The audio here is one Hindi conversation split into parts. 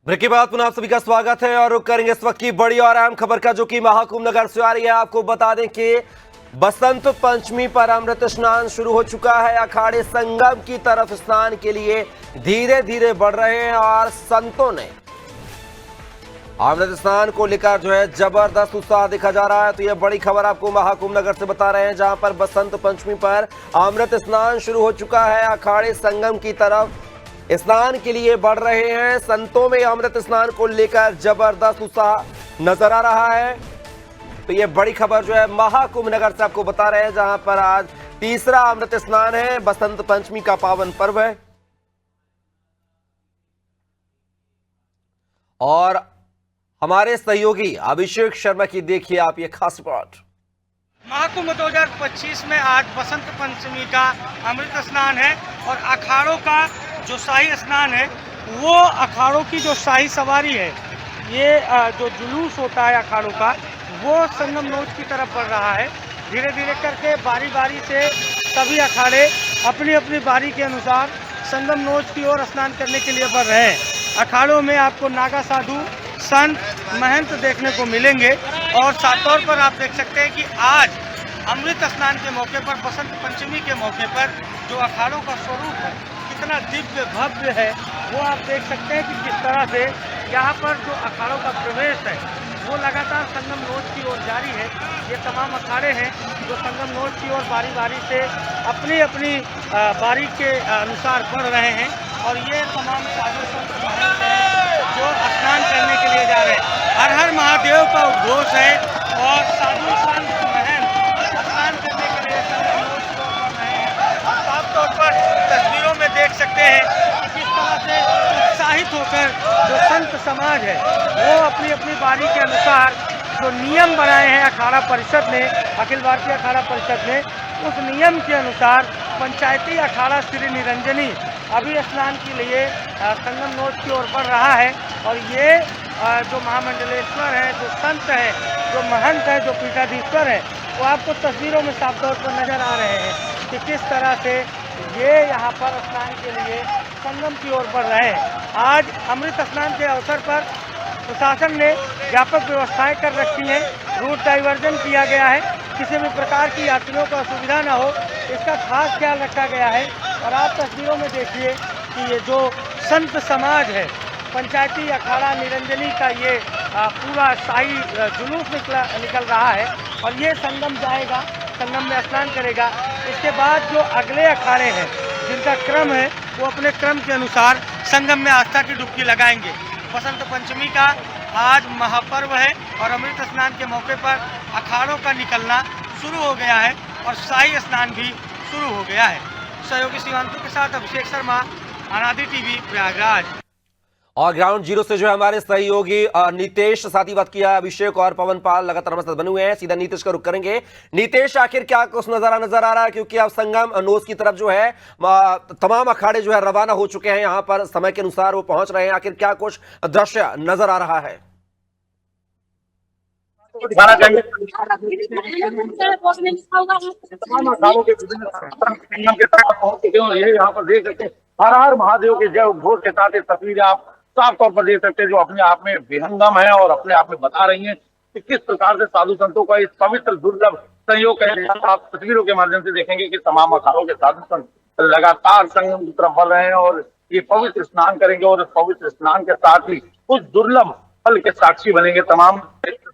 ब्रेक के बाद पुनः आप सभी का स्वागत है और रुक करेंगे इस वक्त की बड़ी और अहम खबर का, जो कि महाकुंभ नगर से आ रही है। आपको बता दें कि बसंत पंचमी पर अमृत स्नान शुरू हो चुका है। अखाड़े संगम की तरफ स्नान के लिए धीरे धीरे बढ़ रहे हैं और संतों ने अमृत स्नान को लेकर जो है जबरदस्त उत्साह देखा जा रहा है। तो यह बड़ी खबर आपको महाकुंभ नगर से बता रहे हैं, जहां पर बसंत पंचमी पर अमृत स्नान शुरू हो चुका है। अखाड़े संगम की तरफ स्नान के लिए बढ़ रहे हैं। संतों में अमृत स्नान को लेकर जबरदस्त उत्साह नजर आ रहा है। तो ये बड़ी खबर जो है महाकुंभ नगर से आपको बता रहे हैं, जहां पर आज तीसरा अमृत स्नान है। बसंत पंचमी का पावन पर्व है और हमारे सहयोगी अभिषेक शर्मा की देखिए आप ये खास रिपोर्ट। महाकुंभ 2025 में आज बसंत पंचमी का अमृत स्नान है और अखाड़ों का जो शाही स्नान है, वो अखाड़ों की जो शाही सवारी है, ये जो जुलूस होता है अखाड़ों का, वो संगम नोच की तरफ बढ़ रहा है। धीरे धीरे करके बारी बारी से सभी अखाड़े अपनी अपनी बारी के अनुसार संगम नोच की ओर स्नान करने के लिए बढ़ रहे हैं। अखाड़ों में आपको नागा साधु, संत, महंत देखने को मिलेंगे और साथ तौर पर आप देख सकते हैं कि आज अमृत स्नान के मौके पर, बसंत पंचमी के मौके पर जो अखाड़ों का स्वरूप है, कितना दिव्य भव्य है, वो आप देख सकते हैं कि किस तरह से यहाँ पर जो अखाड़ों का प्रवेश है वो लगातार संगम नोच की ओर जारी है। ये तमाम अखाड़े हैं जो संगम नोच की ओर बारी बारी से अपनी अपनी बारी के अनुसार बढ़ रहे हैं और ये तमाम साधु संत महंत हैं जो स्नान करने के लिए जा रहे हैं। हर हर महादेव का उद्घोष है और साधु संत महंत स्नान करने के लिए संगम नोच की ओर बढ़ रहे हैं। आप साफ तौर पर तस्वीरों में देख सकते हैं कि किस तरह से उत्साहित होकर जो संत समाज है वो अपनी अपनी बारी के अनुसार जो नियम बनाए हैं अखाड़ा परिषद ने, अखिल भारतीय अखाड़ा परिषद ने, उस नियम के अनुसार पंचायती अखाड़ा श्री निरंजनी अभी स्नान के लिए संगम नोच की ओर बढ़ रहा है। और ये जो महामंडलेश्वर है, जो संत है, जो महंत है, जो पीठाधीश्वर है, वो आपको तस्वीरों में साफ तौर पर नजर आ रहे हैं कि किस तरह से ये यहाँ पर स्नान के लिए संगम की ओर बढ़ रहे हैं। आज अमृत स्नान के अवसर पर प्रशासन ने व्यापक व्यवस्थाएं कर रखी हैं। रूट डाइवर्जन किया गया है, किसी भी प्रकार की यात्रियों को असुविधा न हो, इसका खास ख्याल रखा गया है। और आप तस्वीरों में देखिए कि ये जो संत समाज है, पंचायती अखाड़ा निरंजनी का ये पूरा शाही जुलूस निकल रहा है और ये संगम जाएगा, संगम में स्नान करेगा। इसके बाद जो अगले अखाड़े हैं जिनका क्रम है, वो अपने क्रम के अनुसार संगम में आस्था की डुबकी लगाएंगे। बसंत पंचमी का आज महापर्व है और अमृत स्नान के मौके पर अखाड़ों का निकलना शुरू हो गया है और शाही स्नान भी शुरू हो गया है। सहयोगी शिवांतु के साथ अभिषेक शर्मा, अनादि टीवी, प्रयागराज। और ग्राउंड जीरो से जो है हमारे सहयोगी नीतेश साथी बात किया। अभिषेक और पवन पाल लगातार हमारे साथ बने हुए हैं। सीधा नीतेश का रुख करेंगे। नीतेश, आखिर क्या कुछ नजर आ रहा है, क्योंकि अब संगम नोच की तरफ जो है तमाम अखाड़े जो है रवाना हो चुके हैं, यहाँ पर समय के अनुसार वो पहुंच रहे हैं। आखिर क्या कुछ दृश्य नजर आ रहा है? ये यहाँ पर देख सकते हैं, हर हर महादेव के जय उद्घोष के साथ तस्वीरें आप साफ तौर पर देख सकते हैं, जो अपने आप में विहंगम है और अपने आप में बता रही हैं कि किस प्रकार से साधु संतों का इस पवित्र दुर्लभ संयोग है। आप तस्वीरों के माध्यम से देखेंगे कि तमाम अखाड़ों के साधु संत लगातार संगम की तरफ बढ़ रहे हैं और ये पवित्र स्नान करेंगे और इस पवित्र स्नान के साथ ही उस दुर्लभ फल के साक्षी बनेंगे तमाम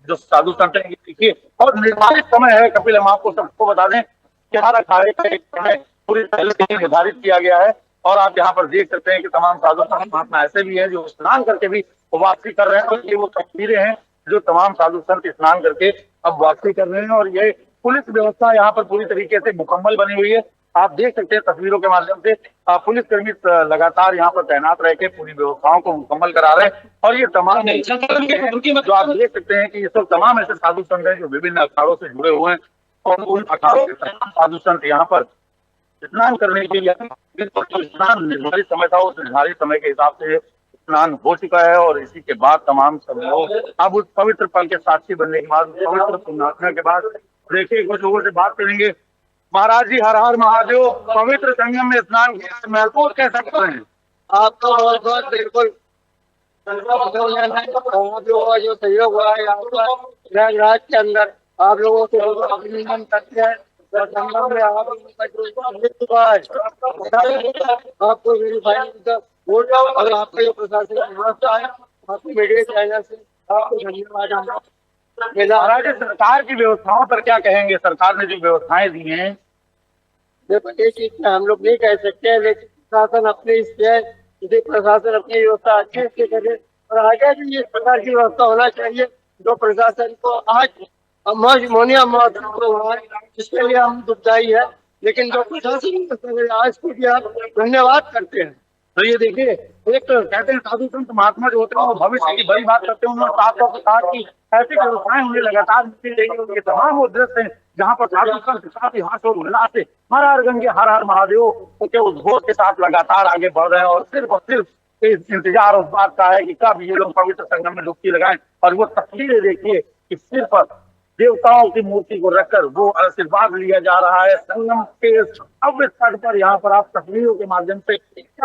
जो साधु संत हैं। देखिए, और निर्धारित समय है, कपिल, हम आपको सबको बता दें कि हर अखाड़े का एक समय पूरी पहले से ही निर्धारित किया गया है। और आप यहाँ पर देख सकते हैं कि तमाम साधु संत महात्मा ऐसे भी हैं जो स्नान करके भी वापसी कर रहे हैं और ये वो तस्वीरें हैं जो तमाम साधु संत स्नान करके अब वापसी कर रहे हैं। और ये पुलिस व्यवस्था यहाँ पर पूरी तरीके से मुकम्मल बनी हुई है। आप देख सकते हैं तस्वीरों के माध्यम से पुलिस कर्मी लगातार यहाँ पर तैनात रह के पूरी व्यवस्थाओं को मुकम्मल करा रहे हैं। और ये तमाम जो आप देख सकते हैं कि ये सब तमाम ऐसे साधु संत हैं जो विभिन्न अखाड़ों से जुड़े हुए हैं और उन अखाड़ों के साधु संत यहाँ पर स्नान करने के लिए जो स्नान निर्धारित समय था, उस निर्धारित समय के हिसाब से स्नान हो चुका है। और इसी के बाद तमाम सब लोग अब उस पवित्र पल के साक्षी बनने के बाद, पवित्र पुण्यार्चना के बाद देखिए कुछ लोगों से बात करेंगे। महाराज जी, हर हर महादेव, पवित्र संगम में स्नान महसूस कैसा कर रहे हैं? आपका बहुत बहुत बिल्कुल आप लोगों का जो सहयोग हुआ है यहाँ पर प्रयागराज के अंदर, आप लोगों से अभिनंदन करते हैं। और संगम में आप लोगों का जो अमृत हुआ है, आपको वेरीफाई वोट और आपका जो प्रशासन व्यवस्था है, आपकी मीडिया चैनल से आपको धन्यवाद। महाराज सरकार की व्यवस्थाओं पर क्या कहेंगे? सरकार ने जो व्यवस्थाएं दी हैं, देखो ये चीज हम लोग नहीं कह सकते हैं, लेकिन प्रशासन अपने इससे है, यदि प्रशासन अपनी व्यवस्था अच्छे से करे और आगे भी इस प्रकार की व्यवस्था होना चाहिए जो प्रशासन को आज मोनिया इसके लिए हम दुखदाई है, लेकिन जो प्रशासन आज को भी आप धन्यवाद करते हैं। तो ये देखिए, एक कहते हैं साधु संत महात्मा जो होते हैं वो भविष्य की बड़ी बात करते हैं। उन्होंने साफ तौर पर कहा कि ऐसी व्यवस्थाएं उन्हें लगातार मिलती रहेंगी। ये तमाम वो दृश्य हैं जहाँ पर साधु संत साथ ही हर्ष और उल्लास से हर हर गंगे हर हर महादेव के उद्घोष के साथ लगातार आगे बढ़ रहे हैं। और सिर्फ इंतजार उस बात का है कि कब ये लोग पवित्र संगम में डुबकी लगाएं। और वो तस्वीरें देखिए कि सिर्फ देवताओं की मूर्ति को रखकर वो आशीर्वाद लिया जा रहा है। संगम के भव्य तट पर यहाँ पर आप तस्वीरों के माध्यम से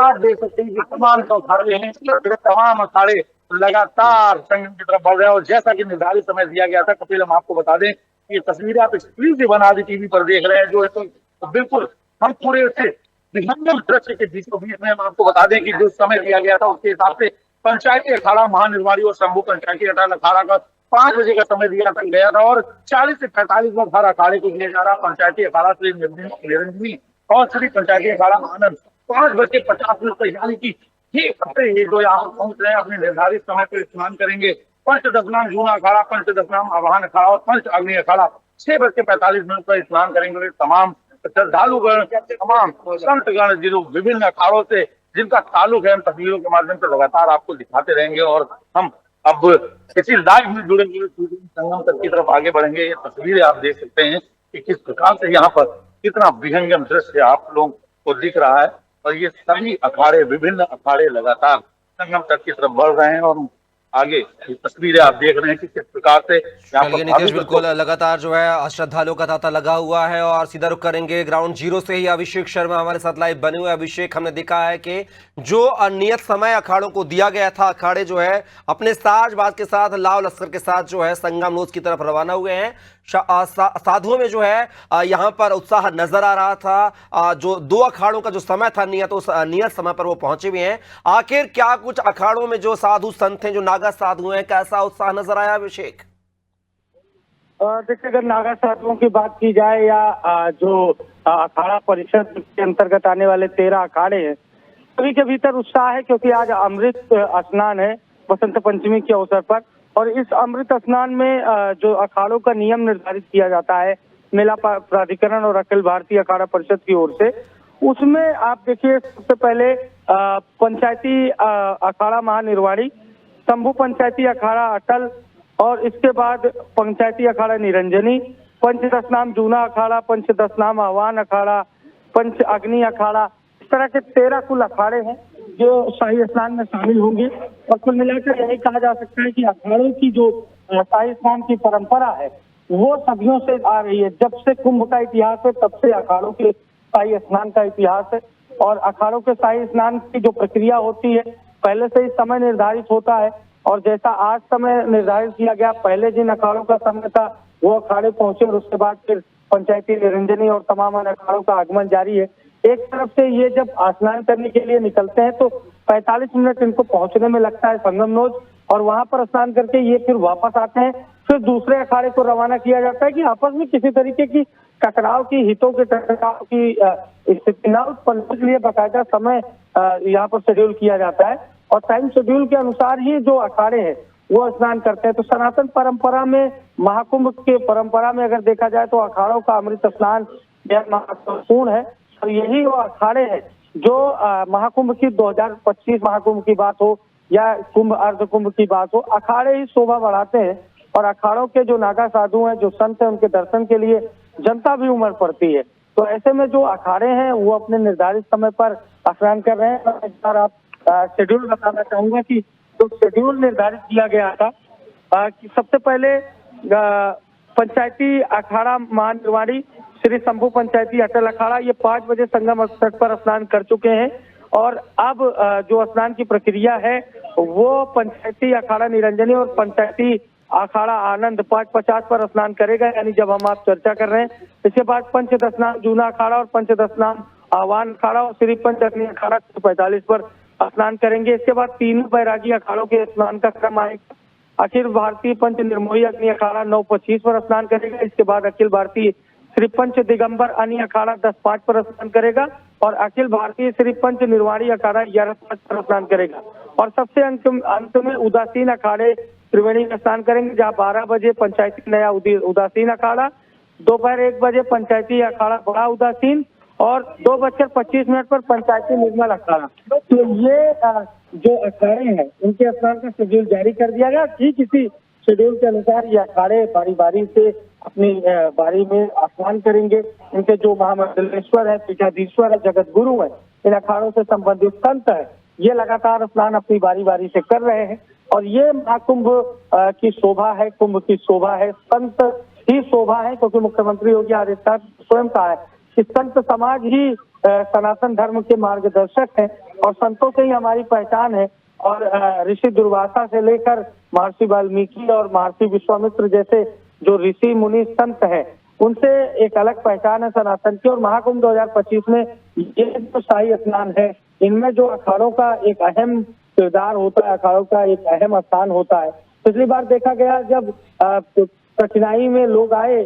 आप देख सकते हैं कि तमाम अखाड़े हैं, तमाम अखाड़े लगातार संगम की तरफ बढ़ रहे हैं। और जैसा कि निर्धारित समय दिया गया था, कपिल हम आपको बता दें कि ये तस्वीरें आप एक्सक्लूसिव बना दी टीवी पर देख रहे हैं, जो तो बिल्कुल हम पूरे से विहंगम दृश्य के बीचों बीच में हम आपको बता दें कि जो समय दिया गया था उसके हिसाब से पंचायती अखाड़ा महानिर्वाणी और शंभू पंचायती अखाड़ा का 5 बजे का समय दिया गया था और 40 से 45 मिनट हर अखाड़े को दिया जा रहा। पंचायती अखाड़ा श्री निरंजनी और श्री पंचायती अखाड़ा आनंद 5:50 तक, यानी कि ठीक ये जो यहाँ पहुंच रहे हैं अपने निर्धारित समय पर स्नान करेंगे। पंच दशनाम जूना अखाड़ा, पंच दशनाम आवाहन अखाड़ा और पंच अग्नि अखाड़ा 6:45 पर स्नान करेंगे। तमाम श्रद्धालुगण, तमाम संतगण जो विभिन्न अखाड़ों से जिनका ताल्लुक है, तस्वीरों के माध्यम से लगातार आपको दिखाते रहेंगे। और हम अब इसी लाइव में जुड़े हुए संगम तक की तरफ आगे बढ़ेंगे। ये तस्वीरें आप देख सकते हैं कि किस प्रकार से यहाँ पर कितना विहंगम दृश्य आप लोगों को दिख रहा है। और ये सभी अखाड़े, विभिन्न अखाड़े लगातार संगम तक की तरफ बढ़ रहे हैं। और आगे ये तस्वीरें आप देख रहे हैं कि किस प्रकार से यहाँ चलिए पर नितेश, बिल्कुल लगातार जो है श्रद्धालुओं का तांता लगा हुआ है और सीधा रुख करेंगे ग्राउंड जीरो से ही। अभिषेक शर्मा हमारे साथ लाइव बने हुए। अभिषेक, हमने देखा है कि जो नियत समय अखाड़ों को दिया गया था, अखाड़े जो है अपने साजबाज के साथ, लाव लश्कर के साथ जो है संगम नोज की तरफ रवाना हुए हैं। साधुओं में जो है यहाँ पर उत्साह नजर आ रहा था। जो 2 अखाड़ों का जो समय था नियत, उस नियत समय पर वो पहुंचे भी हैं। आखिर क्या कुछ अखाड़ों में जो साधु संत हैं, जो नागा साधु हैं, कैसा उत्साह नजर आया अभिषेक? देखिए, अगर नागा साधुओं की बात की जाए या जो अखाड़ा परिषद के अंतर्गत आने वाले 13 अखाड़े हैं, सभी के भीतर उत्साह है, क्योंकि आज अमृत स्नान है बसंत पंचमी के अवसर पर। और इस अमृत स्नान में जो अखाड़ों का नियम निर्धारित किया जाता है मेला प्राधिकरण और अखिल भारतीय अखाड़ा परिषद की ओर से, उसमें आप देखिए सबसे पहले पंचायती अखाड़ा महानिर्वाणी, शंभू पंचायती अखाड़ा अटल, और इसके बाद पंचायती अखाड़ा निरंजनी, पंच दशनाम जूना अखाड़ा, पंच दशनाम आह्वान अखाड़ा, पंच अग्नि अखाड़ा, इस तरह के 13 कुल अखाड़े हैं जो शाही स्नान में शामिल होंगे। और कुल मिलाकर यही कहा जा सकता है कि अखाड़ों की जो शाही स्नान की परंपरा है वो सदियों से आ रही है। जब से कुंभ का इतिहास है तब से अखाड़ों के शाही स्नान का इतिहास है। और अखाड़ों के शाही स्नान की जो प्रक्रिया होती है पहले से ही समय निर्धारित होता है। और जैसा आज समय निर्धारित किया गया, पहले जिन अखाड़ों का समय था वो अखाड़े पहुंचे और उसके बाद फिर पंचायती निरंजनी और तमाम अन्य अखाड़ों का आगमन जारी है। एक तरफ से ये जब स्नान करने के लिए निकलते हैं तो 45 मिनट इनको पहुंचने में लगता है संगम नोज, और वहां पर स्नान करके ये फिर वापस आते हैं। फिर दूसरे अखाड़े को रवाना किया जाता है कि आपस में किसी तरीके की टकराव की, हितों के टकराव की स्थिति न उत्पन्न के लिए बाकायदा समय यहाँ पर शेड्यूल किया जाता है। और टाइम शेड्यूल के अनुसार ही जो अखाड़े हैं वो स्नान करते हैं। तो सनातन परंपरा में, महाकुंभ के परंपरा में अगर देखा जाए तो अखाड़ों का अमृत स्नान बेहद महत्वपूर्ण है। और यही वो अखाड़े हैं जो महाकुंभ की 2025 महाकुंभ की बात हो या कुंभ अर्ध कुंभ की बात हो, अखाड़े ही शोभा बढ़ाते हैं। और अखाड़ों के जो नागा साधु हैं, जो संत हैं, उनके दर्शन के लिए जनता भी उमड़ पड़ती है। तो ऐसे में जो अखाड़े हैं वो अपने निर्धारित समय पर स्नान कर रहे हैं। इस बार आप शेड्यूल बताना चाहूंगा कि जो शेड्यूल निर्धारित किया गया था कि सबसे पहले पंचायती अखाड़ा महानिर्वाणी श्री शंभू पंचायती अटल अखाड़ा, ये 5 बजे संगम तट पर स्नान कर चुके हैं। और अब जो स्नान की प्रक्रिया है वो पंचायती अखाड़ा निरंजनी और पंचायती अखाड़ा आनंद 5:50 पर स्नान करेगा, यानी जब हम आप चर्चा कर रहे हैं। इसके बाद पंचदश स्नान जूना अखाड़ा और पंचदश स्नान आह्वान अखाड़ा और श्री पंच अग्नि अखाड़ा 45 पर स्नान करेंगे। इसके बाद तीनों बैरागी अखाड़ों के स्नान का क्रम आएगा। अखिल भारतीय पंच निर्मोही अग्नि अखाड़ा 9:25 पर स्नान करेगा। इसके बाद अखिल भारतीय श्री पंच दिगंबर अग्नि अखाड़ा 10:05 पर स्नान करेगा और अखिल भारतीय श्री पंच निर्वाणी अखाड़ा 11:05 पर स्नान करेगा। और सबसे अंत में उदासीन अखाड़े त्रिवेणी में स्नान करेंगे, जहाँ 12 बजे पंचायती नया उदासीन अखाड़ा, दोपहर 1 बजे पंचायती अखाड़ा बड़ा उदासीन और 2:25 पर पंचायती निर्मल अखाड़ा। तो ये जो अखाड़े हैं इनके स्नान का शेड्यूल जारी कर दिया गया। ठीक इसी शेड्यूल के अनुसार ये अखाड़े बारी बारी से अपनी बारी में स्नान करेंगे। इनके जो महामंडलेश्वर है, पीठाधीश्वर है, जगत गुरु है, इन अखाड़ों से संबंधित संत है, ये लगातार स्नान अपनी बारी बारी से कर रहे हैं। और ये महाकुंभ की शोभा है, कुंभ की शोभा है, संत ही शोभा है, क्योंकि मुख्यमंत्री योगी आदित्यनाथ स्वयं कहा है कि संत समाज ही सनातन धर्म के मार्गदर्शक हैं और संतों से ही हमारी पहचान है। और ऋषि दुर्वासा से लेकर महर्षि वाल्मीकि और महर्षि विश्वामित्र जैसे जो ऋषि मुनि संत हैं, उनसे एक अलग पहचान है सनातन की। और महाकुंभ 2025 में ये जो शाही स्नान है, इनमें जो अखाड़ों का एक अहम किरदार होता है, अखाड़ों का एक अहम स्थान होता है। पिछली बार देखा गया जब कठिनाई में लोग आए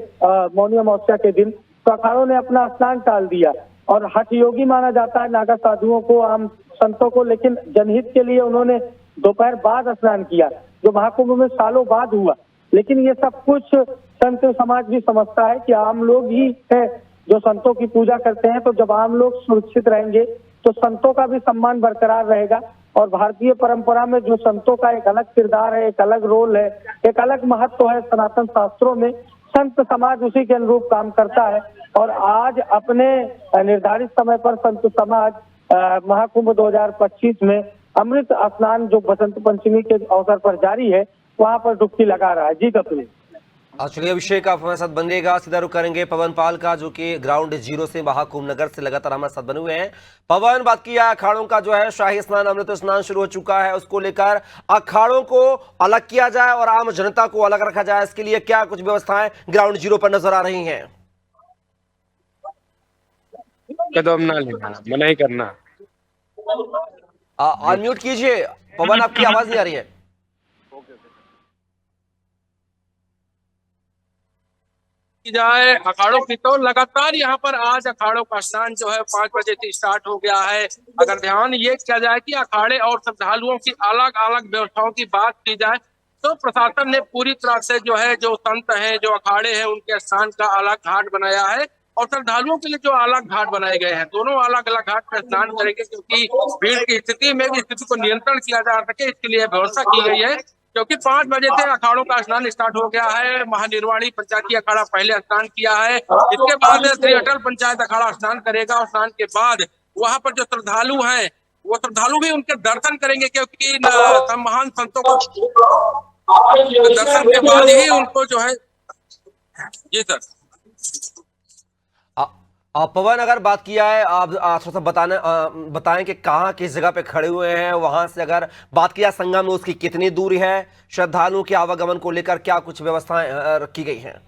मौनी अमावस्या के दिन, तो अखाड़ों ने अपना स्नान टाल दिया और हठ योगी माना जाता है नागा साधुओं को, आम संतों को, लेकिन जनहित के लिए उन्होंने दोपहर बाद स्नान किया, जो महाकुंभ में सालों बाद हुआ। लेकिन ये सब कुछ संत समाज भी समझता है कि आम लोग ही है जो संतों की पूजा करते हैं। तो जब आम लोग सुरक्षित रहेंगे तो संतों का भी सम्मान बरकरार रहेगा। और भारतीय परंपरा में जो संतों का एक अलग किरदार है, एक अलग रोल है, एक अलग महत्व है सनातन शास्त्रों में, संत समाज उसी के अनुरूप काम करता है। और आज अपने निर्धारित समय पर संत समाज महाकुंभ 2025 में अमृत स्नान जो बसंत पंचमी के अवसर पर जारी है, वहां पर डुबकी लगा रहा है। जी कपिल। चलिए अभिषेक, आप हमारे साथ बनिएगा। सीधा रुख करेंगे पवन पाल का, जो कि ग्राउंड जीरो से महाकुंभ नगर से लगातार हमारे साथ बने हुए हैं। पवन, बात किया अखाड़ों का जो है शाही स्नान, अमृत स्नान शुरू हो चुका है, उसको लेकर अखाड़ों को अलग किया जाए और आम जनता को अलग रखा जाए, इसके लिए क्या कुछ व्यवस्थाएं ग्राउंड जीरो पर नजर आ रही हैं? कदम ना लेना, मना ही करना। अनम्यूट कीजिए पवन, आपकी आवाज नहीं आ रही है। जाए अखाड़ों की, तो लगातार यहाँ पर आज अखाड़ों का स्नान जो है 5 बजे से स्टार्ट हो गया है। अगर ध्यान ये किया जाए कि अखाड़े और श्रद्धालुओं की अलग अलग व्यवस्थाओं की बात की जाए, तो प्रशासन ने पूरी तरह से जो है, जो संत हैं, जो अखाड़े हैं, उनके स्नान का अलग घाट बनाया है और श्रद्धालुओं के लिए जो अलग घाट बनाए गए हैं, दोनों अलग अलग घाट पर स्नान करेंगे, क्योंकि भीड़ की स्थिति में भी स्थिति को नियंत्रण किया जा सके, इसके लिए व्यवस्था की गई है। क्योंकि 5 बजे से अखाड़ों का स्नान स्टार्ट हो गया है। महानिर्वाणी पंचायती अखाड़ा पहले स्नान किया है, इसके बाद श्री अटल पंचायत अखाड़ा स्नान करेगा और स्नान के बाद वहां पर जो श्रद्धालु हैं, वो श्रद्धालु भी उनके दर्शन करेंगे, क्योंकि महान संतों को दर्शन के बाद ही उनको जो है। जी सर। पवन, अगर बात किया है, आप थोड़ा सा बताएं कि कहाँ किस जगह पे खड़े हुए हैं, वहां से अगर बात किया संगम में उसकी कितनी दूरी है, श्रद्धालुओं के आवागमन को लेकर क्या कुछ व्यवस्थाएं रखी गई हैं?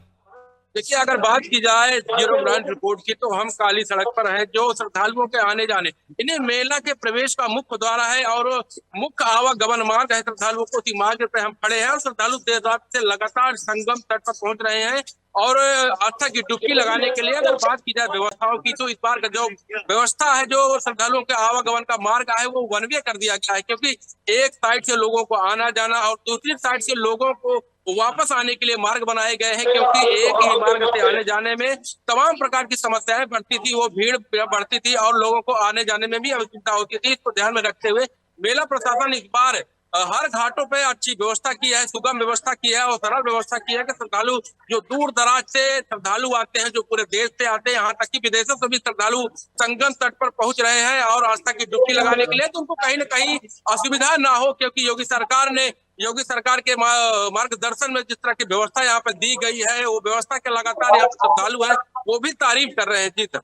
देखिए, अगर बात की जाए जीरो ग्राउंड रिपोर्ट की, तो हम काली सड़क पर हैं, जो श्रद्धालुओं के आने जाने, इन्हें मेला के प्रवेश का मुख्य द्वार है और मुख्य आवागमन मार्ग है श्रद्धालुओं को। उसी मार्ग पे हम खड़े हैं और श्रद्धालु देर रात से लगातार संगम तट पर पहुंच रहे हैं और आस्था की डुबकी लगाने के लिए। अगर बात की जाए व्यवस्थाओं की, तो इस बार का जो व्यवस्था है, जो श्रद्धालुओं के आवागमन का मार्ग है, वो वन वे कर दिया गया है, क्योंकि एक साइड से लोगों को आना जाना और दूसरी साइड से लोगों को वापस आने के लिए मार्ग बनाए गए हैं, क्योंकि एक ही मार्ग से आने जाने में तमाम प्रकार की समस्याएं बढ़ती थी, वो भीड़ बढ़ती थी और लोगों को आने जाने में भी असुविधा होती थी। इसको ध्यान में रखते हुए मेला प्रशासन इस बार हर घाटों पे अच्छी व्यवस्था की है, सुगम व्यवस्था की है और सरल व्यवस्था की है कि श्रद्धालु जो दूर दराज से श्रद्धालु आते हैं, जो पूरे देश से आते हैं, यहाँ तक कि विदेशों से भी श्रद्धालु संगम तट पर पहुंच रहे हैं और आस्था की डुबकी लगाने के लिए, तो उनको कहीं न कहीं असुविधा ना हो, क्योंकि योगी सरकार के मार्गदर्शन में जिस तरह की व्यवस्था यहाँ पे दी गई है, वो व्यवस्था के लगातार यहाँ श्रद्धालु है वो भी तारीफ कर रहे हैं। जी सर।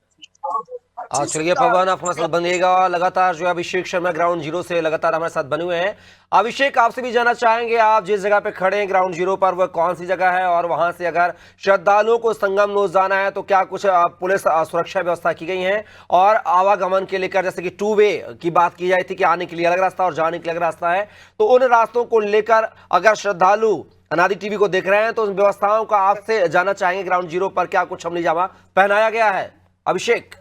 चलिए पवन, आप हमारे साथ बनिएगा। लगातार जो है अभिषेक शर्मा ग्राउंड जीरो से लगातार हमारे साथ बने हुए हैं। अभिषेक, आपसे भी जानना चाहेंगे, आप जिस जगह पे खड़े हैं ग्राउंड जीरो पर, वह कौन सी जगह है और वहां से अगर श्रद्धालुओं को संगम नोज जाना है तो क्या कुछ पुलिस सुरक्षा व्यवस्था की गई है? और आवागमन के लेकर जैसे कि 2 वे की बात की जाती थी कि आने के लिए अलग रास्ता और जाने के लिए अलग रास्ता है, तो उन रास्तों को लेकर अगर श्रद्धालु अनादि टीवी को देख रहे हैं तो उन व्यवस्थाओं का आपसे जानना चाहेंगे। ग्राउंड जीरो पर क्या कुछ अमली जामा पहनाया गया है? अभिषेक।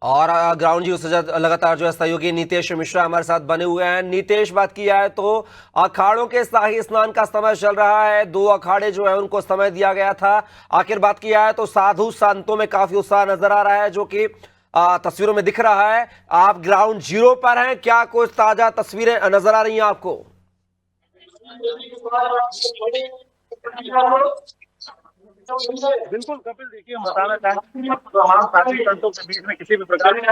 और ग्राउंड जीरो से लगातार जो है सहयोगी नीतीश मिश्रा हमारे साथ बने हुए हैं। नीतीश, बात की जाए तो अखाड़ों के शाही स्नान का समय चल रहा है, 2 अखाड़े जो है उनको समय दिया गया था। आखिर बात की जाए तो साधु संतों में काफी उत्साह नजर आ रहा है, जो कि तस्वीरों में दिख रहा है। आप ग्राउंड जीरो पर हैं, क्या कुछ ताजा तस्वीरें नजर आ रही हैं आपको? बिल्कुल कपिल, देखिए हम बताना चाहेंगे तमाम साथी संतों के बीच में किसी भी प्रकार की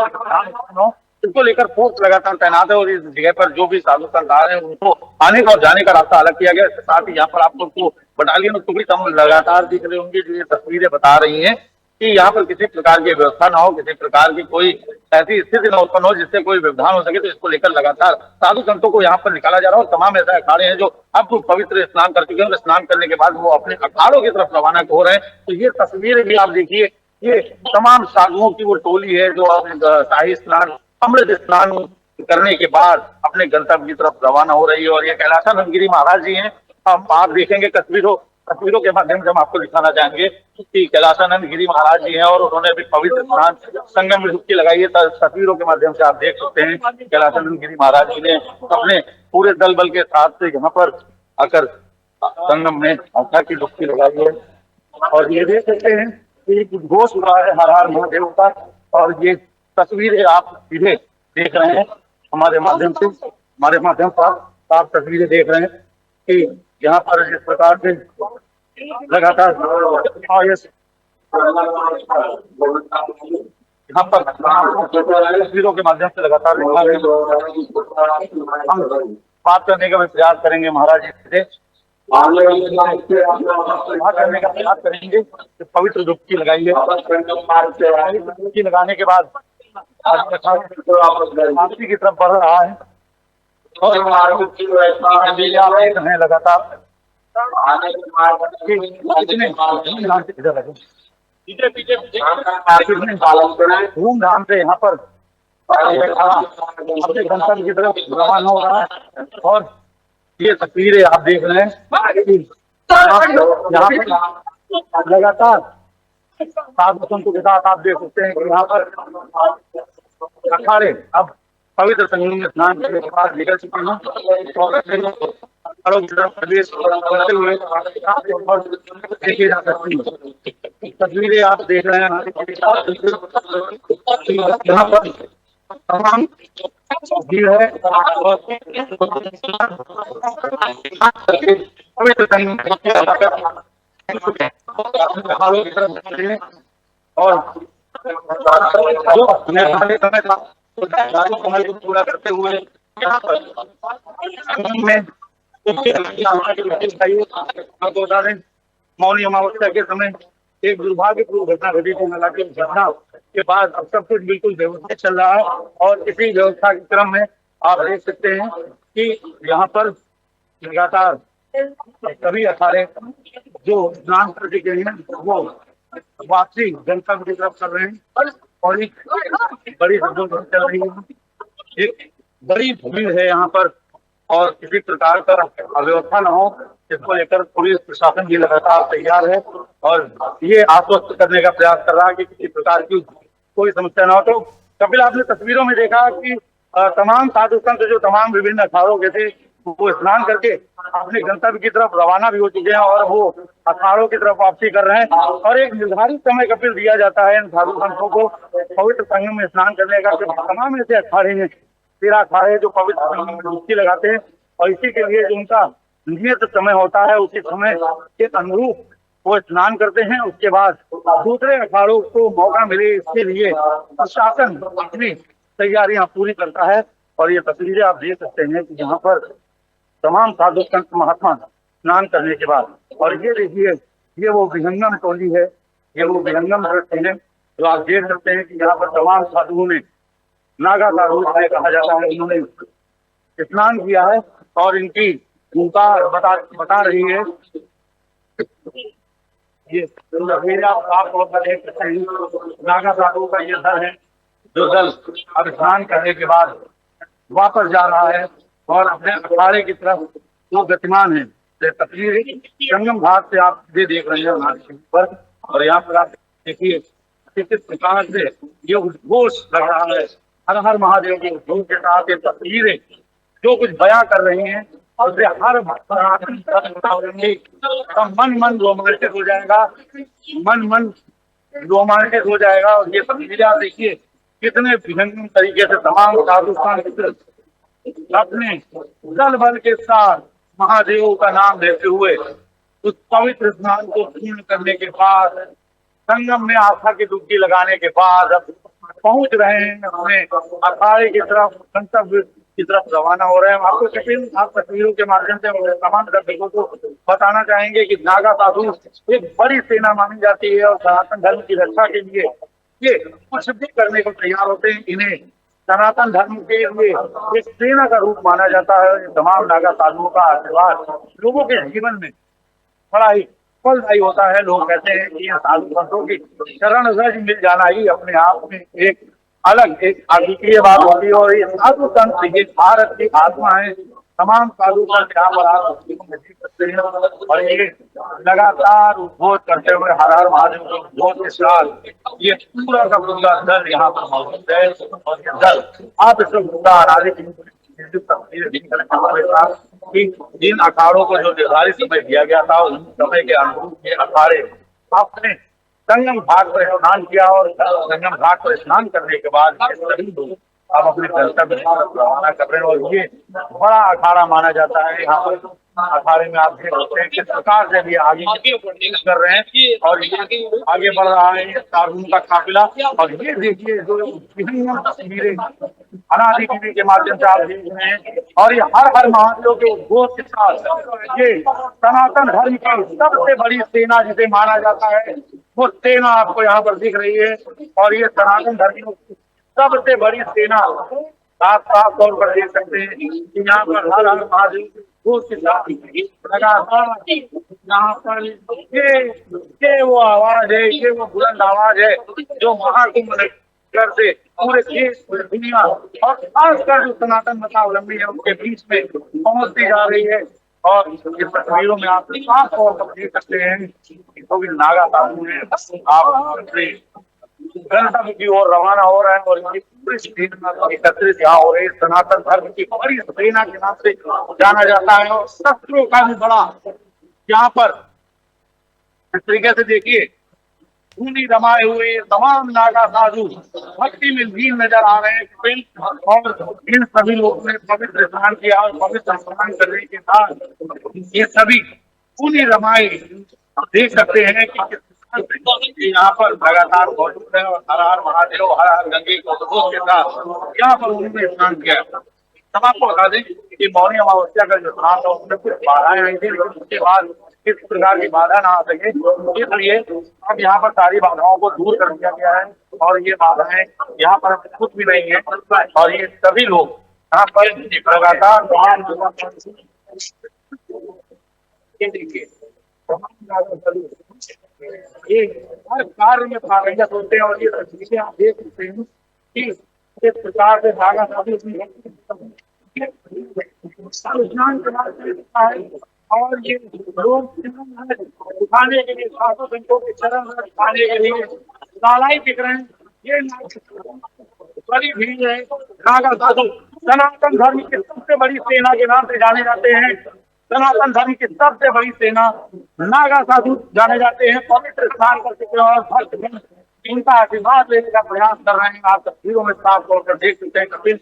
हो, इसको लेकर फोर्स लगातार तैनात है और इस जगह पर जो भी साधु संत आ रहे हैं उनको आने का और जाने का रास्ता अलग किया गया है। साथ ही यहाँ पर आपको बटालियन और टुकड़ी कम लगातार दिख रहे होंगे, जो ये तस्वीरें बता रही हैं कि यहाँ पर किसी प्रकार की व्यवस्था ना हो, किसी प्रकार की कोई ऐसी स्थिति न उत्पन्न हो जिससे कोई व्यवधान हो सके। तो इसको लेकर लगातार साधु संतों को यहाँ पर निकाला जा रहा है और तमाम ऐसे अखाड़े हैं जो अब पवित्र स्नान कर चुके हैं और स्नान करने के बाद वो अपने अखाड़ों की तरफ रवाना हो रहे हैं। तो ये तस्वीरें भी आप देखिए, ये तमाम साधुओं की वो टोली है जो शाही स्नान, अमृत स्नान करने के बाद अपने गंतव्य की तरफ रवाना हो रही है। और ये कैलाशानंद गिरी महाराज जी हैं। आप देखेंगे तस्वीरों के माध्यम से हम आपको दिखाना चाहेंगे कि कैलाशानंद गिरी महाराज जी हैं और उन्होंने भी पवित्र स्नान संगम में डुबकी लगाई है। तस्वीरों के माध्यम से आप देख सकते हैं कैलाशानंद गिरी महाराज जी ने अपने पूरे दल बल के साथ से यहाँ पर आकर संगम में आस्था की डुबकी लगाई है। और ये देख सकते हैं कि घोष हो रहा है हर हर महादेव का। और ये तस्वीरें आप सीधे देख रहे हैं हमारे माध्यम पर आप तस्वीरें देख रहे हैं कि यहाँ पर जिस प्रकार से लगातार यहाँ पर तस्वीरों के माध्यम से लगातार हम बात करने का भी प्रयास करेंगे महाराज जी से, बात करने का प्रयास करेंगे। पवित्र डुबकी लगाई है, डुबकी लगाने के बाद वापसी की तरफ बढ़ रहा है और लगातार धूमधाम से यहाँ पर अपने गंतव्य की तरफ रवाना हो रहा है। और ये तस्वीरें आप देख रहे हैं यहाँ पर लगातार साधु संतों के साथ आप देख सकते हैं कि यहाँ पर अखाड़े अब पवित्र संगम में स्नान करने के बाद निकल चुके हैं प्रदेश करते हुए देखे जा सकती हैं। तस्वीरें आप देख रहे हैं यहाँ पर तमाम भीड़ है पवित्र संगम और जो निर्धारित समय था समय को पूरा करते हुए यहाँ पर में आपको बता दें मौनी अमावस्या के समय एक दुर्भाग्यपूर्ण घटना घटी थी। हालांकि घटना के बाद अब सब कुछ बिल्कुल व्यवस्थित चल रहा है और इसी व्यवस्था के क्रम में आप देख सकते हैं कि यहाँ पर लगातार सभी अखाड़े जो स्नान कर चुके हैं वो वापसी गंतव्य की तरफ कर रहे हैं और एक बड़ी जद्दोजहद चल रही है। एक बड़ी भीड़ है यहाँ पर और किसी प्रकार का अव्यवस्था न हो इसको लेकर पुलिस प्रशासन भी लगातार तैयार है और ये आश्वस्त करने का प्रयास कर रहा है कि किसी प्रकार की कोई समस्या न हो। तो कपिल, आपने तस्वीरों में देखा कि तमाम साधु संत जो तमाम विभिन्न अखाड़ों के थे वो स्नान करके अपने गंतव्य की तरफ रवाना भी हो चुके हैं और वो अखाड़ों की तरफ वापसी कर रहे हैं। और एक निर्धारित समय कपिल दिया जाता है इन साधु संतों को पवित्र संगम में स्नान करने का। तमाम ऐसे अखाड़े हैं, 13 अखाड़े जो पवित्र संगम में डुबकी लगाते हैं और इसी के लिए जो उनका नियत समय होता है उसी समय के अनुरूप वो स्नान करते हैं। उसके बाद दूसरे अखाड़ों को मौका मिले इसके लिए प्रशासन अपनी तैयारियां पूरी करता है। और ये तस्वीरें आप देख सकते हैं कि यहाँ पर तमाम साधु संत महात्मा स्नान करने के बाद, और ये देखिए ये वो विहंगम टोली है, ये वो विहंगम दृश्य है जो आप देख सकते हैं कि यहाँ पर तमाम साधुओं ने, नागा साधु जिन्हें कहा जाता है, इन्होंने स्नान किया है और इनकी भूमिका बता रही है। ये तस्वीरें आप साफ तौर पर देख सकते हैं, नागा साधुओं का ये दल है जो दल अब स्नान करने के बाद वापस जा रहा है और अपने अखाड़े की तरफ जो गतिमान है। तस्वीर संगम घाट से आप ये देख रहे हैं हमारे पर, और यहाँ पर आप देखिए किस प्रकार से ये उद्घोष लग रहा है, हर हर महादेव के उद्घोष के साथ ये तस्वीरें जो कुछ बयां कर रही हैं, उससे हर मन रोमांचित हो जाएगा, मन रोमांचित हो जाएगा। और ये तस्वीरें आप देखिए कितने विभिन्न तरीके से तमाम साधु संत अपने दल बल के साथ महादेव का नाम लेते हुए उस पवित्र स्नान को पूर्ण करने के बाद, संगम में आस्था की डुबकी लगाने के बाद अब पहुंच रहे हैं अपने अखाड़े की तरफ, गंतव्य की तरफ रवाना हो रहे हैं। आपको आप तस्वीरों के माध्यम से तमाम दर्शकों को बताना चाहेंगे कि नागा साधु एक बड़ी सेना मानी जाती है और सनातन धर्म की रक्षा के लिए ये कुछ भी करने को तैयार होते हैं। इन्हें सनातन धर्म के लिए एक सेना का रूप माना जाता है। तमाम नागा साधुओं का आशीर्वाद लोगों के जीवन में बड़ा ही फलदायी होता है। लोग कहते हैं कि साधु संतों की शरण रज मिल जाना ही अपने आप में एक अलग एक अद्वितीय बात होती है। और ये साधु संत ये भारत की आत्मा है। तमाम साधु संत यहाँ पर आप देख सकते हैं और ये लगातार उद्घोष करते हुए हर हर महादेव के उद्घोष के साथ ये पूरा का पूरा दल यहाँ पर मौजूद है। और ये दल आप इसको पूरा आराधित तस्वीरें देख सकते हैं हमारे साथ कि जिन अखाड़ों को जो निर्धारित समय दिया गया था उन समय के अनुरूप ये अखाड़े आपने संगम घाट पर स्नान किया और संगम घाट पर स्नान करने के बाद सभी लोग अब अपने गंतव्य रवाना कर रहे हैं। और ये बड़ा अखाड़ा माना जाता है। यहाँ पर अखाड़े में आप देख सकते हैं किस प्रकार से भी आगे कर रहे हैं और ये आगे बढ़ रहा है साधुओं का काफिला। और ये देखिए जो तस्वीरें अनादि टीवी के माध्यम से आप देख रहे हैं और ये हर हर महादेव के उद्घोष के साथ ये सनातन धर्म की सबसे बड़ी सेना जिसे माना जाता है वो सेना आपको यहाँ पर दिख रही है। और ये सनातन धर्म की सबसे बड़ी सेना आप साफ तौर पर देख सकते हैं कि यहाँ पर हर हर महादेव के साथ लगातार यहाँ पर ये वो आवाज है, ये वो बुलंद आवाज है जो महाकुंभ नगर से पूरे देश पूरी दुनिया और खासकर जो सनातन मतावलंबी है उनके बीच में पहुंचती जा रही है। और इस तस्वीरों में आप साफ तौर पर देख सकते हैं कि तो भी नागा साधु है आप गंतव्य की ओर रवाना हो रहे हैं और ये पूरी सेना एकत्रित यहाँ हो रही है। सनातन धर्म की बड़ी सेना के नाम से जाना जाता है और शस्त्रों का भी बड़ा यहाँ पर इस तरीके से देखिए धूनी रमाए हुए तमाम नागा साधु भक्ति में लीन नजर आ रहे हैं। और इन सभी लोगों ने पवित्र स्नान किया और पवित्र स्नान करने के बाद ये सभी धूनी रमाए देख सकते हैं कि यहाँ पर लगातार मौजूद है और हर हर महादेव हर हर गंगे के उद्घोष के साथ यहाँ पर उन्होंने स्नान किया। तब आपको बता दें कि मौनी अमावस्या का जो स्नान था उसमें कुछ बाधाएं आई थी, लेकिन उसके बाद किस प्रकार की बाधा ना आ सके इसलिए अब यहाँ पर सारी बाधाओं को दूर कर दिया गया है। और ये बाधाएं यहाँ पर कुछ भी नहीं है और ये सभी लोग यहाँ पर लगातार ये हर कार्य में पारंगत होते हैं। और ये तस्वीरें आप देख सकते हैं कि किस प्रकार से नागा साधु स्नान और ये लोग उठाने के लिए साधु संतों के चरण उठाने के लिए लालाई दिख रहे हैं। ये बड़ी भीड़ है। नागा साधु सनातन धर्म की सबसे बड़ी सेना के नाम से जाने जाते हैं। सनातन धर्म की सबसे बड़ी सेना नागा साधु जाने जाते हैं। पवित्र स्नान कर चुके हैं और भक्त इनका आशीर्वाद लेने का प्रयास कर रहे हैं। आप तस्वीरों में साफ तौर पर देख सकते हैं कपिल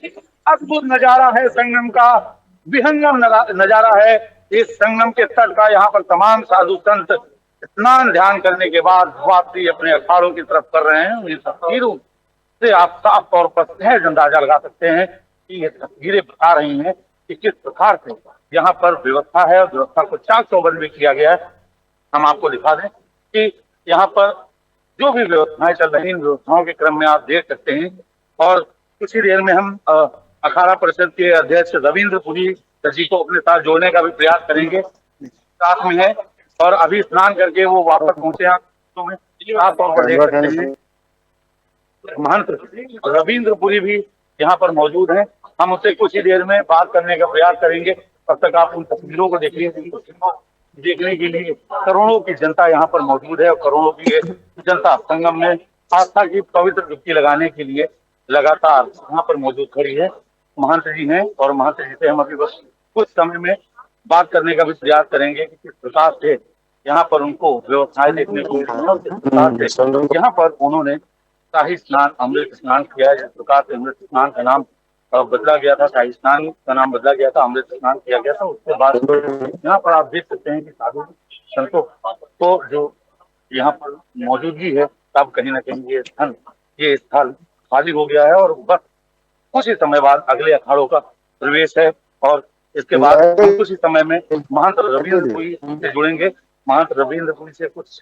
अद्भुत नजारा है, संगम का विहंगम नजारा है। इस संगम के तट का यहाँ पर तमाम साधु संत स्नान ध्यान करने के बाद वापसी अपने अखाड़ों की तरफ कर रहे हैं। इन तस्वीरों से आप साफ तौर पर सहज अंदाजा लगा सकते हैं कि ये तस्वीरें बता रही हैं कि किस प्रकार से यहाँ पर व्यवस्था है और व्यवस्था को चाक चौबंद भी किया गया है। हम आपको दिखा दें कि यहाँ पर जो भी व्यवस्थाएं चल रही हैं, इन व्यवस्थाओं के क्रम में आप देख सकते हैं। और कुछ ही देर में हम अखाड़ा परिषद के अध्यक्ष रविंद्र पुरी जी को अपने साथ जोड़ने का भी प्रयास करेंगे, साथ में है। और अभी स्नान करके वो वापस पहुंचे हैं। तो में साफ तौर पर देख सकते हैं महंत रविंद्र पुरी भी यहाँ पर मौजूद हैं। हम उससे कुछ ही देर में बात करने का प्रयास करेंगे। तब तक आप उन तस्वीरों को देखने के लिए करोड़ों की जनता यहाँ पर मौजूद है और करोड़ों की जनता संगम में आस्था की पवित्र डुबकी लगाने के लिए लगातार यहाँ पर मौजूद खड़ी है। महंत जी हैं और महंत जी से हम अभी बस कुछ समय में बात करने का भी प्रयास करेंगे कि किस प्रकार से यहाँ पर उनको व्यवस्थाएं देखने को मिली और किस प्रकार से यहाँ पर उन्होंने शाही स्नान अमृत स्नान किया है। जिस प्रकार से अमृत स्नान का नाम बदला गया था, शाही स्नान का नाम बदला गया था, अमृत स्नान किया गया था। उसके बाद यहाँ पर आप देख सकते हैं कि साधु संतों को जो यहाँ पर मौजूदगी है, तब कहीं ना कहीं ये स्थल खाली हो गया है और बस कुछ ही समय बाद अगले अखाड़ों का प्रवेश है। और इसके बाद हम कुछ ही समय में महंत रविंद्र पुरी से जुड़ेंगे। महंत रविंद्र पुरी से कुछ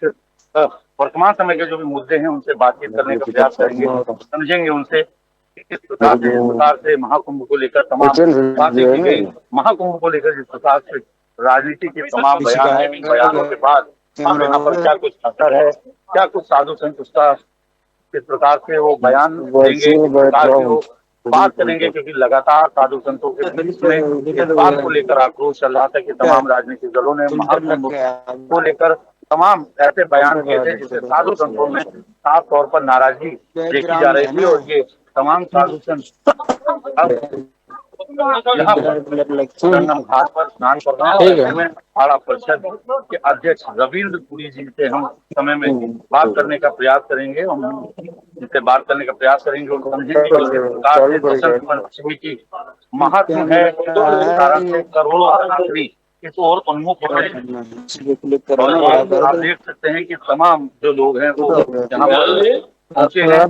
वर्तमान समय के जो भी मुद्दे हैं उनसे बातचीत करने का प्रयास करेंगे, समझेंगे उनसे किस प्रकार से महाकुंभ को लेकर तमाम बातें की गई। महाकुंभ को लेकर जिस प्रकार से राजनीति के तमाम बयान है, बयानों के बाद हम यहाँ पर क्या कुछ असर है, क्या कुछ साधु संत उसका किस प्रकार से वो बयान देंगे, किस प्रकार से वो बात करेंगे। क्योंकि लगातार साधु संतों के बीच में इस बात को लेकर आक्रोश चल रहा था कि तमाम राजनीतिक दलों ने महाकुंभ को लेकर तमाम ऐसे बयान किए थे जिससे साधु संतों में साफ तौर पर नाराजगी देखी जा रही थी। और ये तमाम साधु संत यहाँ पर संगम घाट पर स्नान कर रहे हैं। अखाड़ा परिषद के अध्यक्ष रविंद्र पुरी जी से हम समय में बात करने का प्रयास करेंगे। हम इनसे बात करने का प्रयास करेंगे और समझेंगे बसंत पंचमी की महत्व है, कारण से करोड़ों यात्री इस ओर उन्मुख हो रहे हैं। और आप देख सकते हैं कि तमाम जो लोग हैं वो यहाँ पर पहुंचे हैं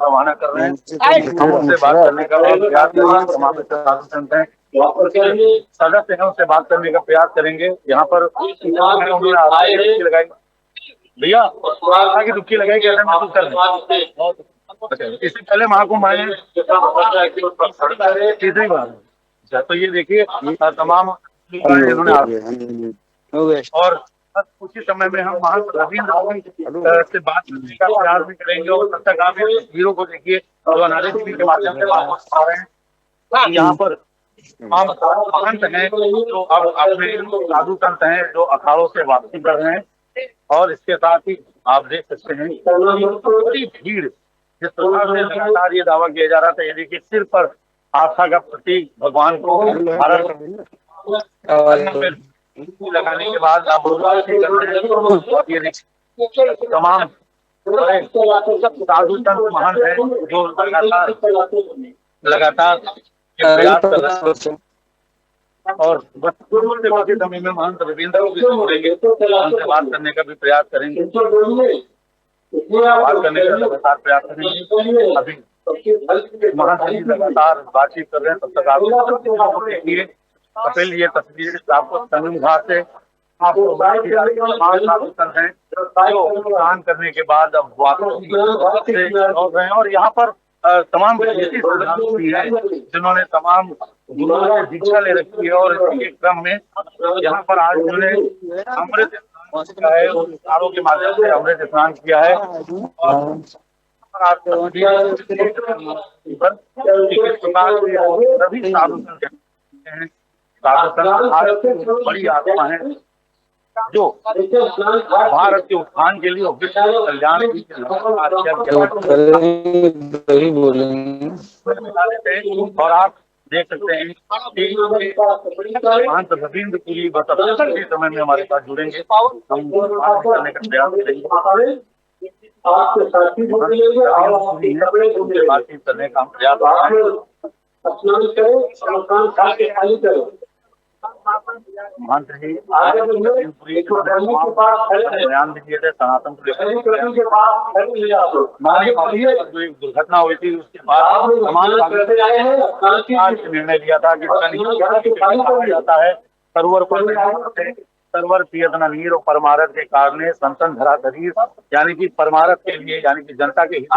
रवाना कर रहे हैं। उनसे बात करने का प्रयास करेंगे। सदस्य हैं, उससे बात करने का प्रयास करेंगे। यहाँ पर उन्होंने डुबकी लगाई, भैया की डुबकी लगाई, कैसे महसूस कर रहे हैं? अच्छा, इससे पहले महाकुंभ आए हैं, तीसरी बार। अच्छा, तो ये देखिए तमाम और कुछ ही समय में हम महंत रविंद्र से बात करने का प्रयास भी करेंगे। और तब तक आप तस्वीरों को देखिए जो अनारे टीवी के माध्यम से वापस आ रहे हैं। यहाँ पर महंत हैं जो अब अपने साधु संत हैं जो अखाड़ों से वापसी कर रहे हैं। और इसके साथ ही आप देख सकते हैं बड़ी भीड़, जिस प्रकार से लगातार ये दावा किया जा रहा था, यदि कि सिर पर आस्था का प्रतीक भगवान को लगाने के बाद आप तमाम साधु संत महंत हैं जो लगातार प्रयास कर रहे हैं। और बस से बाकी समय में महंत रविंद्र को भी जोड़ेंगे, उनसे बात करने का भी प्रयास करेंगे, बात करने का लगातार प्रयास करेंगे। अभी महंत जी लगातार बातचीत कर रहे हैं। तब तक आप देखिए कपिल, ये तस्वीर आपको संगम घाट से आपको है जो स्नान करने के बाद अब वापसी लौट रहे हैं। और यहाँ पर तमाम जिन्होंने तमाम गुरुओं से दीक्षा ले रखी है और इसके क्रम में यहाँ पर आज उन्होंने अमृत स्नान है, चारों के माध्यम से अमृत स्नान किया है। और सभी साधु बड़ी आत्मा है जो भारत के उत्थान के लिए विश्व कल्याण और आप देख सकते हैं महंत रविंद्र पुरी बस इसी समय में हमारे साथ जुड़ेंगे। हम करने का प्रयास करेंगे, बातचीत करने का प्रयास महंत जी बयान दिए थे सनातन को लेकर, जो एक दुर्घटना हुई थी उसके बाद तमाम निर्णय लिया था कि कहा जाता है सर्वर पियत न नीर और परमारथ के कारण संतन धरा शरीर, यानी कि परमारथ के लिए, यानी कि जनता के हित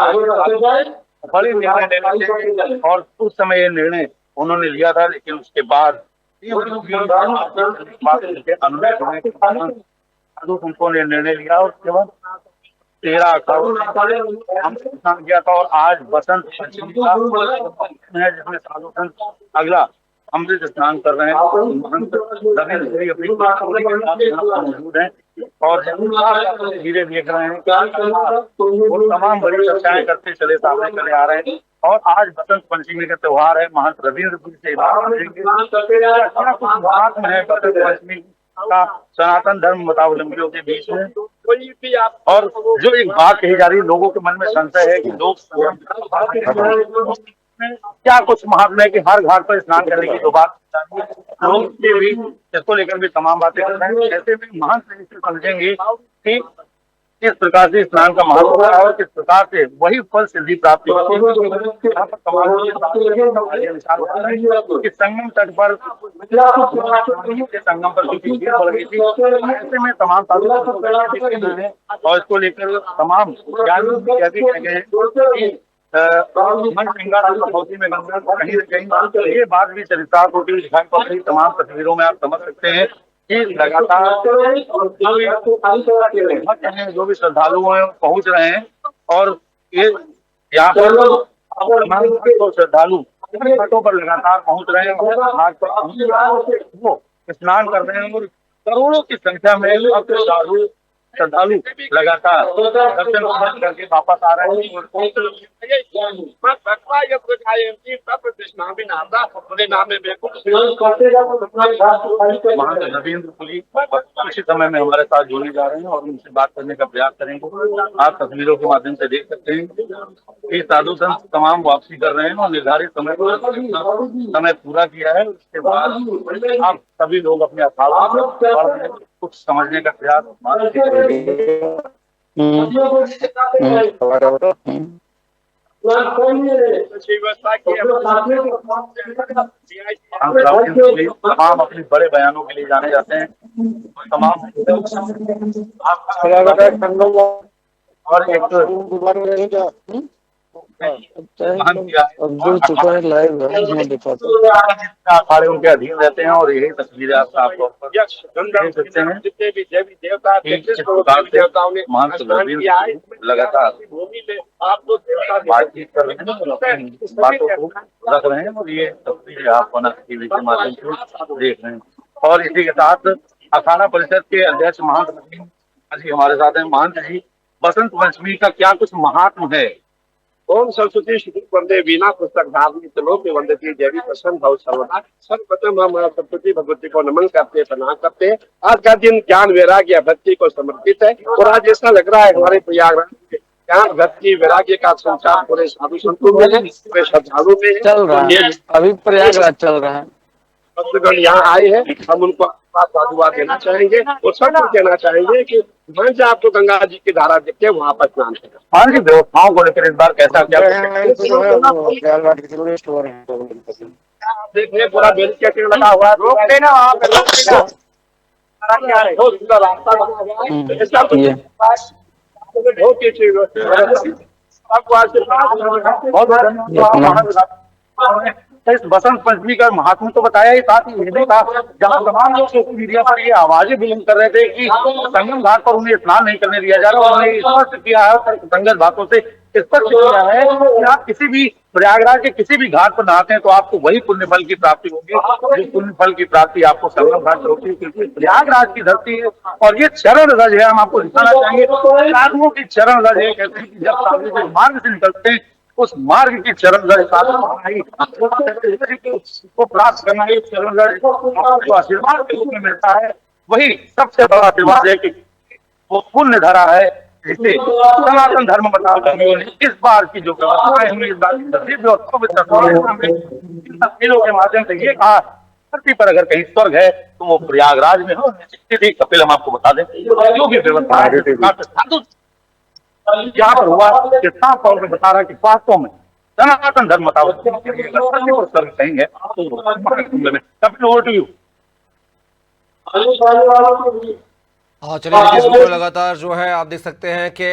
बड़े निर्णय लेना चाहिए। और उस समय ये निर्णय उन्होंने लिया था, लेकिन उसके बाद साधु संतों ने निर्णय लिया और उसके बाद 13 स्नान किया था। और आज बसंत पंचमी का जिसमें साधु संत अगला अमृत स्नान कर रहे हैं। महंत मौजूद है और धीरे देख रहे हैं वो तमाम बड़ी चर्चाएं करते चले सामने चले आ रहे हैं। और आज बसंत पंचमी का त्योहार है। महंत रविंद्र पुरी से महात्म है बसंत पंचमी का सनातन धर्म मतावलंबियों के बीच में। और जो एक बात कही जा रही है, लोगों के मन में संशय है कि लोग क्या कुछ महात्मा है कि हर घाट पर स्नान करने की जो बात लोग के भी इसको लेकर भी तमाम बातें कर रहे हैं। ऐसे में महंत से समझेंगे कि किस प्रकार से स्नान का महत्व है और किस प्रकार से वही फल सिद्धि प्राप्ति होती है। संगम तट पर संगम पर भीड़ बढ़ गई थी। ऐसे में तमाम साधु और इसको लेकर तमाम में कहीं कहीं ये बात भी चरितार्थ होती हुई दिखाई पड़ रही। तमाम तस्वीरों में आप समझ सकते हैं कि लगातार जो भी श्रद्धालु हैं पहुंच रहे हैं और ये यहाँ पर श्रद्धालु घाटों पर लगातार पहुंच रहे हैं और घाट पर वो स्नान कर रहे हैं और करोड़ों की संख्या में अब श्रद्धालु लगातार दर्शन करके वापस आ रहे हैं। महंत रविंद्र पुरी कुछ समय में हमारे साथ जुड़ने जा रहे हैं और उनसे बात करने का प्रयास करेंगे। आप तस्वीरों के माध्यम से देख सकते हैं कि साधु संत तमाम वापसी कर रहे हैं और निर्धारित समय पूरा किया है। उसके बाद आप सभी लोग अपने अखाड़ों कुछ समझने का प्रयास तमाम अपने बड़े बयानों के लिए जाने जाते हैं। तमाम और एक अखाड़े उनके अधीन रहते हैं और यही तस्वीरें आप साफ तौर पर देख सकते हैं। जितने भी देवी देवता महंत लगातार बातचीत कर रहे हैं, बातों को रख रहे हैं और ये तस्वीरें आप वनस टीवी के माध्यम से देख रहे हैं। और इसी के साथ अखाड़ा परिषद के अध्यक्ष महंत जी हमारे साथ हैं। महंत जी, बसंत पंचमी का क्या कुछ महात्म है? ओम सरस्वती श्री वंदे वीणा पुस्तक धारणी त्रिलोक वंदती देवी प्रसन्न भव सर्वदा। सर्वप्रथम हम सरस्वती भगवती को नमन करते प्रणाम करते हैं। आज का दिन ज्ञान वैराग्य भक्ति को समर्पित है और आज ऐसा लग रहा है हमारे प्रयागराज ज्ञान भक्ति वैराग्य का संचार पूरे साधु संतों में है, पूरे श्रद्धालुओं में चल रहा है। अभी प्रयागराज चल रहा है। भक्तगण यहाँ आए हैं, हम उनको साधुवाद देना चाहेंगे और सबको कहना चाहेंगे कि वहाँ से आपको गंगा जी की धारा दिखते हैं, वहाँ पर स्नान करें। हाँ जी, व्यवस्थाओं को लेकर इस बार कैसा क्या देखिए पूरा बैरिकेड लगा हुआ है, रोक देना वहाँ पे, रोक देना। बहुत सुंदर रास्ता बना हुआ है, बहुत ही अच्छी बहुत इस बसंत पंचमी का महात्मा तो बताया ही, साथ ही ये भी कहा जहाँ तमाम लोग सोशल मीडिया पर ये आवाजें बुलंद कर रहे थे कि संगम घाट पर उन्हें स्नान नहीं करने दिया जा रहा। उन्होंने स्पष्ट किया है, संगत बातों से स्पष्ट किया है कि आप किसी भी प्रयागराज के किसी भी घाट पर नहाते हैं तो आपको वही पुण्य फल की प्राप्ति होगी जो पुण्य फल की प्राप्ति आपको संगम घाट पर होती है, क्योंकि प्रयागराज की धरती है और ये चरण रज है। हम आपको दिखाना चाहेंगे साधुओं की चरण रज है। कहते हैं कि जब साधु मार्ग से निकलते हैं उस मार्ग की चरण रज को प्राप्त करना है। चरण रज जो आशीर्वाद के रूप में मिलता है वही सबसे बड़ा आशीर्वाद है कि वो पुण्य धरा है, जिसे सनातन धर्म बताओ ने इस बार की जो व्यवस्थाएं हुई, इस बार की दिव्य और पवित्र तस्वीरों के माध्यम से ये कहा धरती पर अगर कहीं स्वर्ग है तो वो प्रयागराज में हो। निश्चित कपिल, हम आपको बता दें जो भी व्यवस्था है यहाँ पर हुआ कि साफ तौर पर बता रहा है कि वास्तव में सनातन धर्म मुताबिक स्वर्ग कहेंगे तो महाकुंभ में। Kapil, over to you. हाँ चलिए देखिए, बिल्कुल लगातार जो है आप देख सकते हैं कि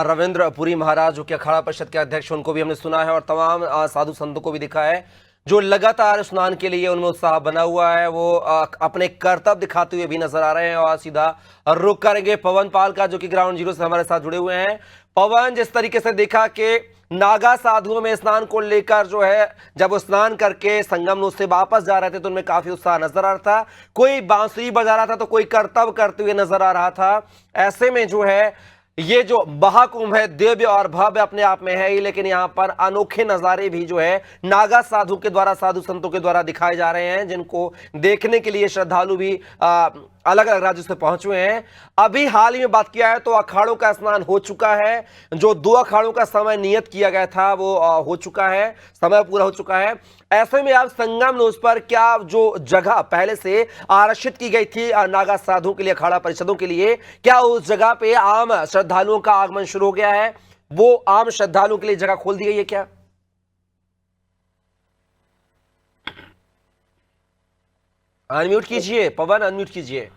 रविंद्र पुरी महाराज जो कि अखाड़ा परिषद के अध्यक्ष, उनको भी हमने सुना है और तमाम साधु संतों को भी दिखा है जो लगातार स्नान के लिए उनमें उत्साह बना हुआ है। वो अपने कर्तव्य दिखाते हुए भी नजर आ रहे हैं। और सीधा रुख करेंगे पवन पाल का, जो कि ग्राउंड जीरो से हमारे साथ जुड़े हुए हैं। पवन, जिस तरीके से देखा कि नागा साधुओं में स्नान को लेकर जो है जब वो स्नान करके संगम से वापस जा रहे थे तो उनमें काफी उत्साह नजर आ रहा था। कोई बांसुरी बजा रहा था तो कोई कर्तव्य करते हुए नजर आ रहा था। ऐसे में जो है ये जो महाकुंभ है दिव्य और भव्य अपने आप में है ही, लेकिन यहाँ पर अनोखे नजारे भी जो है नागा साधु के द्वारा, साधु संतों के द्वारा दिखाए जा रहे हैं, जिनको देखने के लिए श्रद्धालु भी अलग अलग राज्यों से पहुंचे हुए हैं। अभी हाल ही में बात किया है तो अखाड़ों का स्नान हो चुका है। जो 2 अखाड़ों का समय नियत किया गया था वो हो चुका है, समय पूरा हो चुका है। ऐसे में आप संगम न्यूज पर क्या जो जगह पहले से आरक्षित की गई थी नागा साधुओं के लिए, अखाड़ा परिषदों के लिए, क्या उस जगह पे आम श्रद्धालुओं का आगमन शुरू हो गया है? वो आम श्रद्धालुओं के लिए जगह खोल दी गई है क्या? अनम्यूट कीजिए पवन, अनम्यूट कीजिए।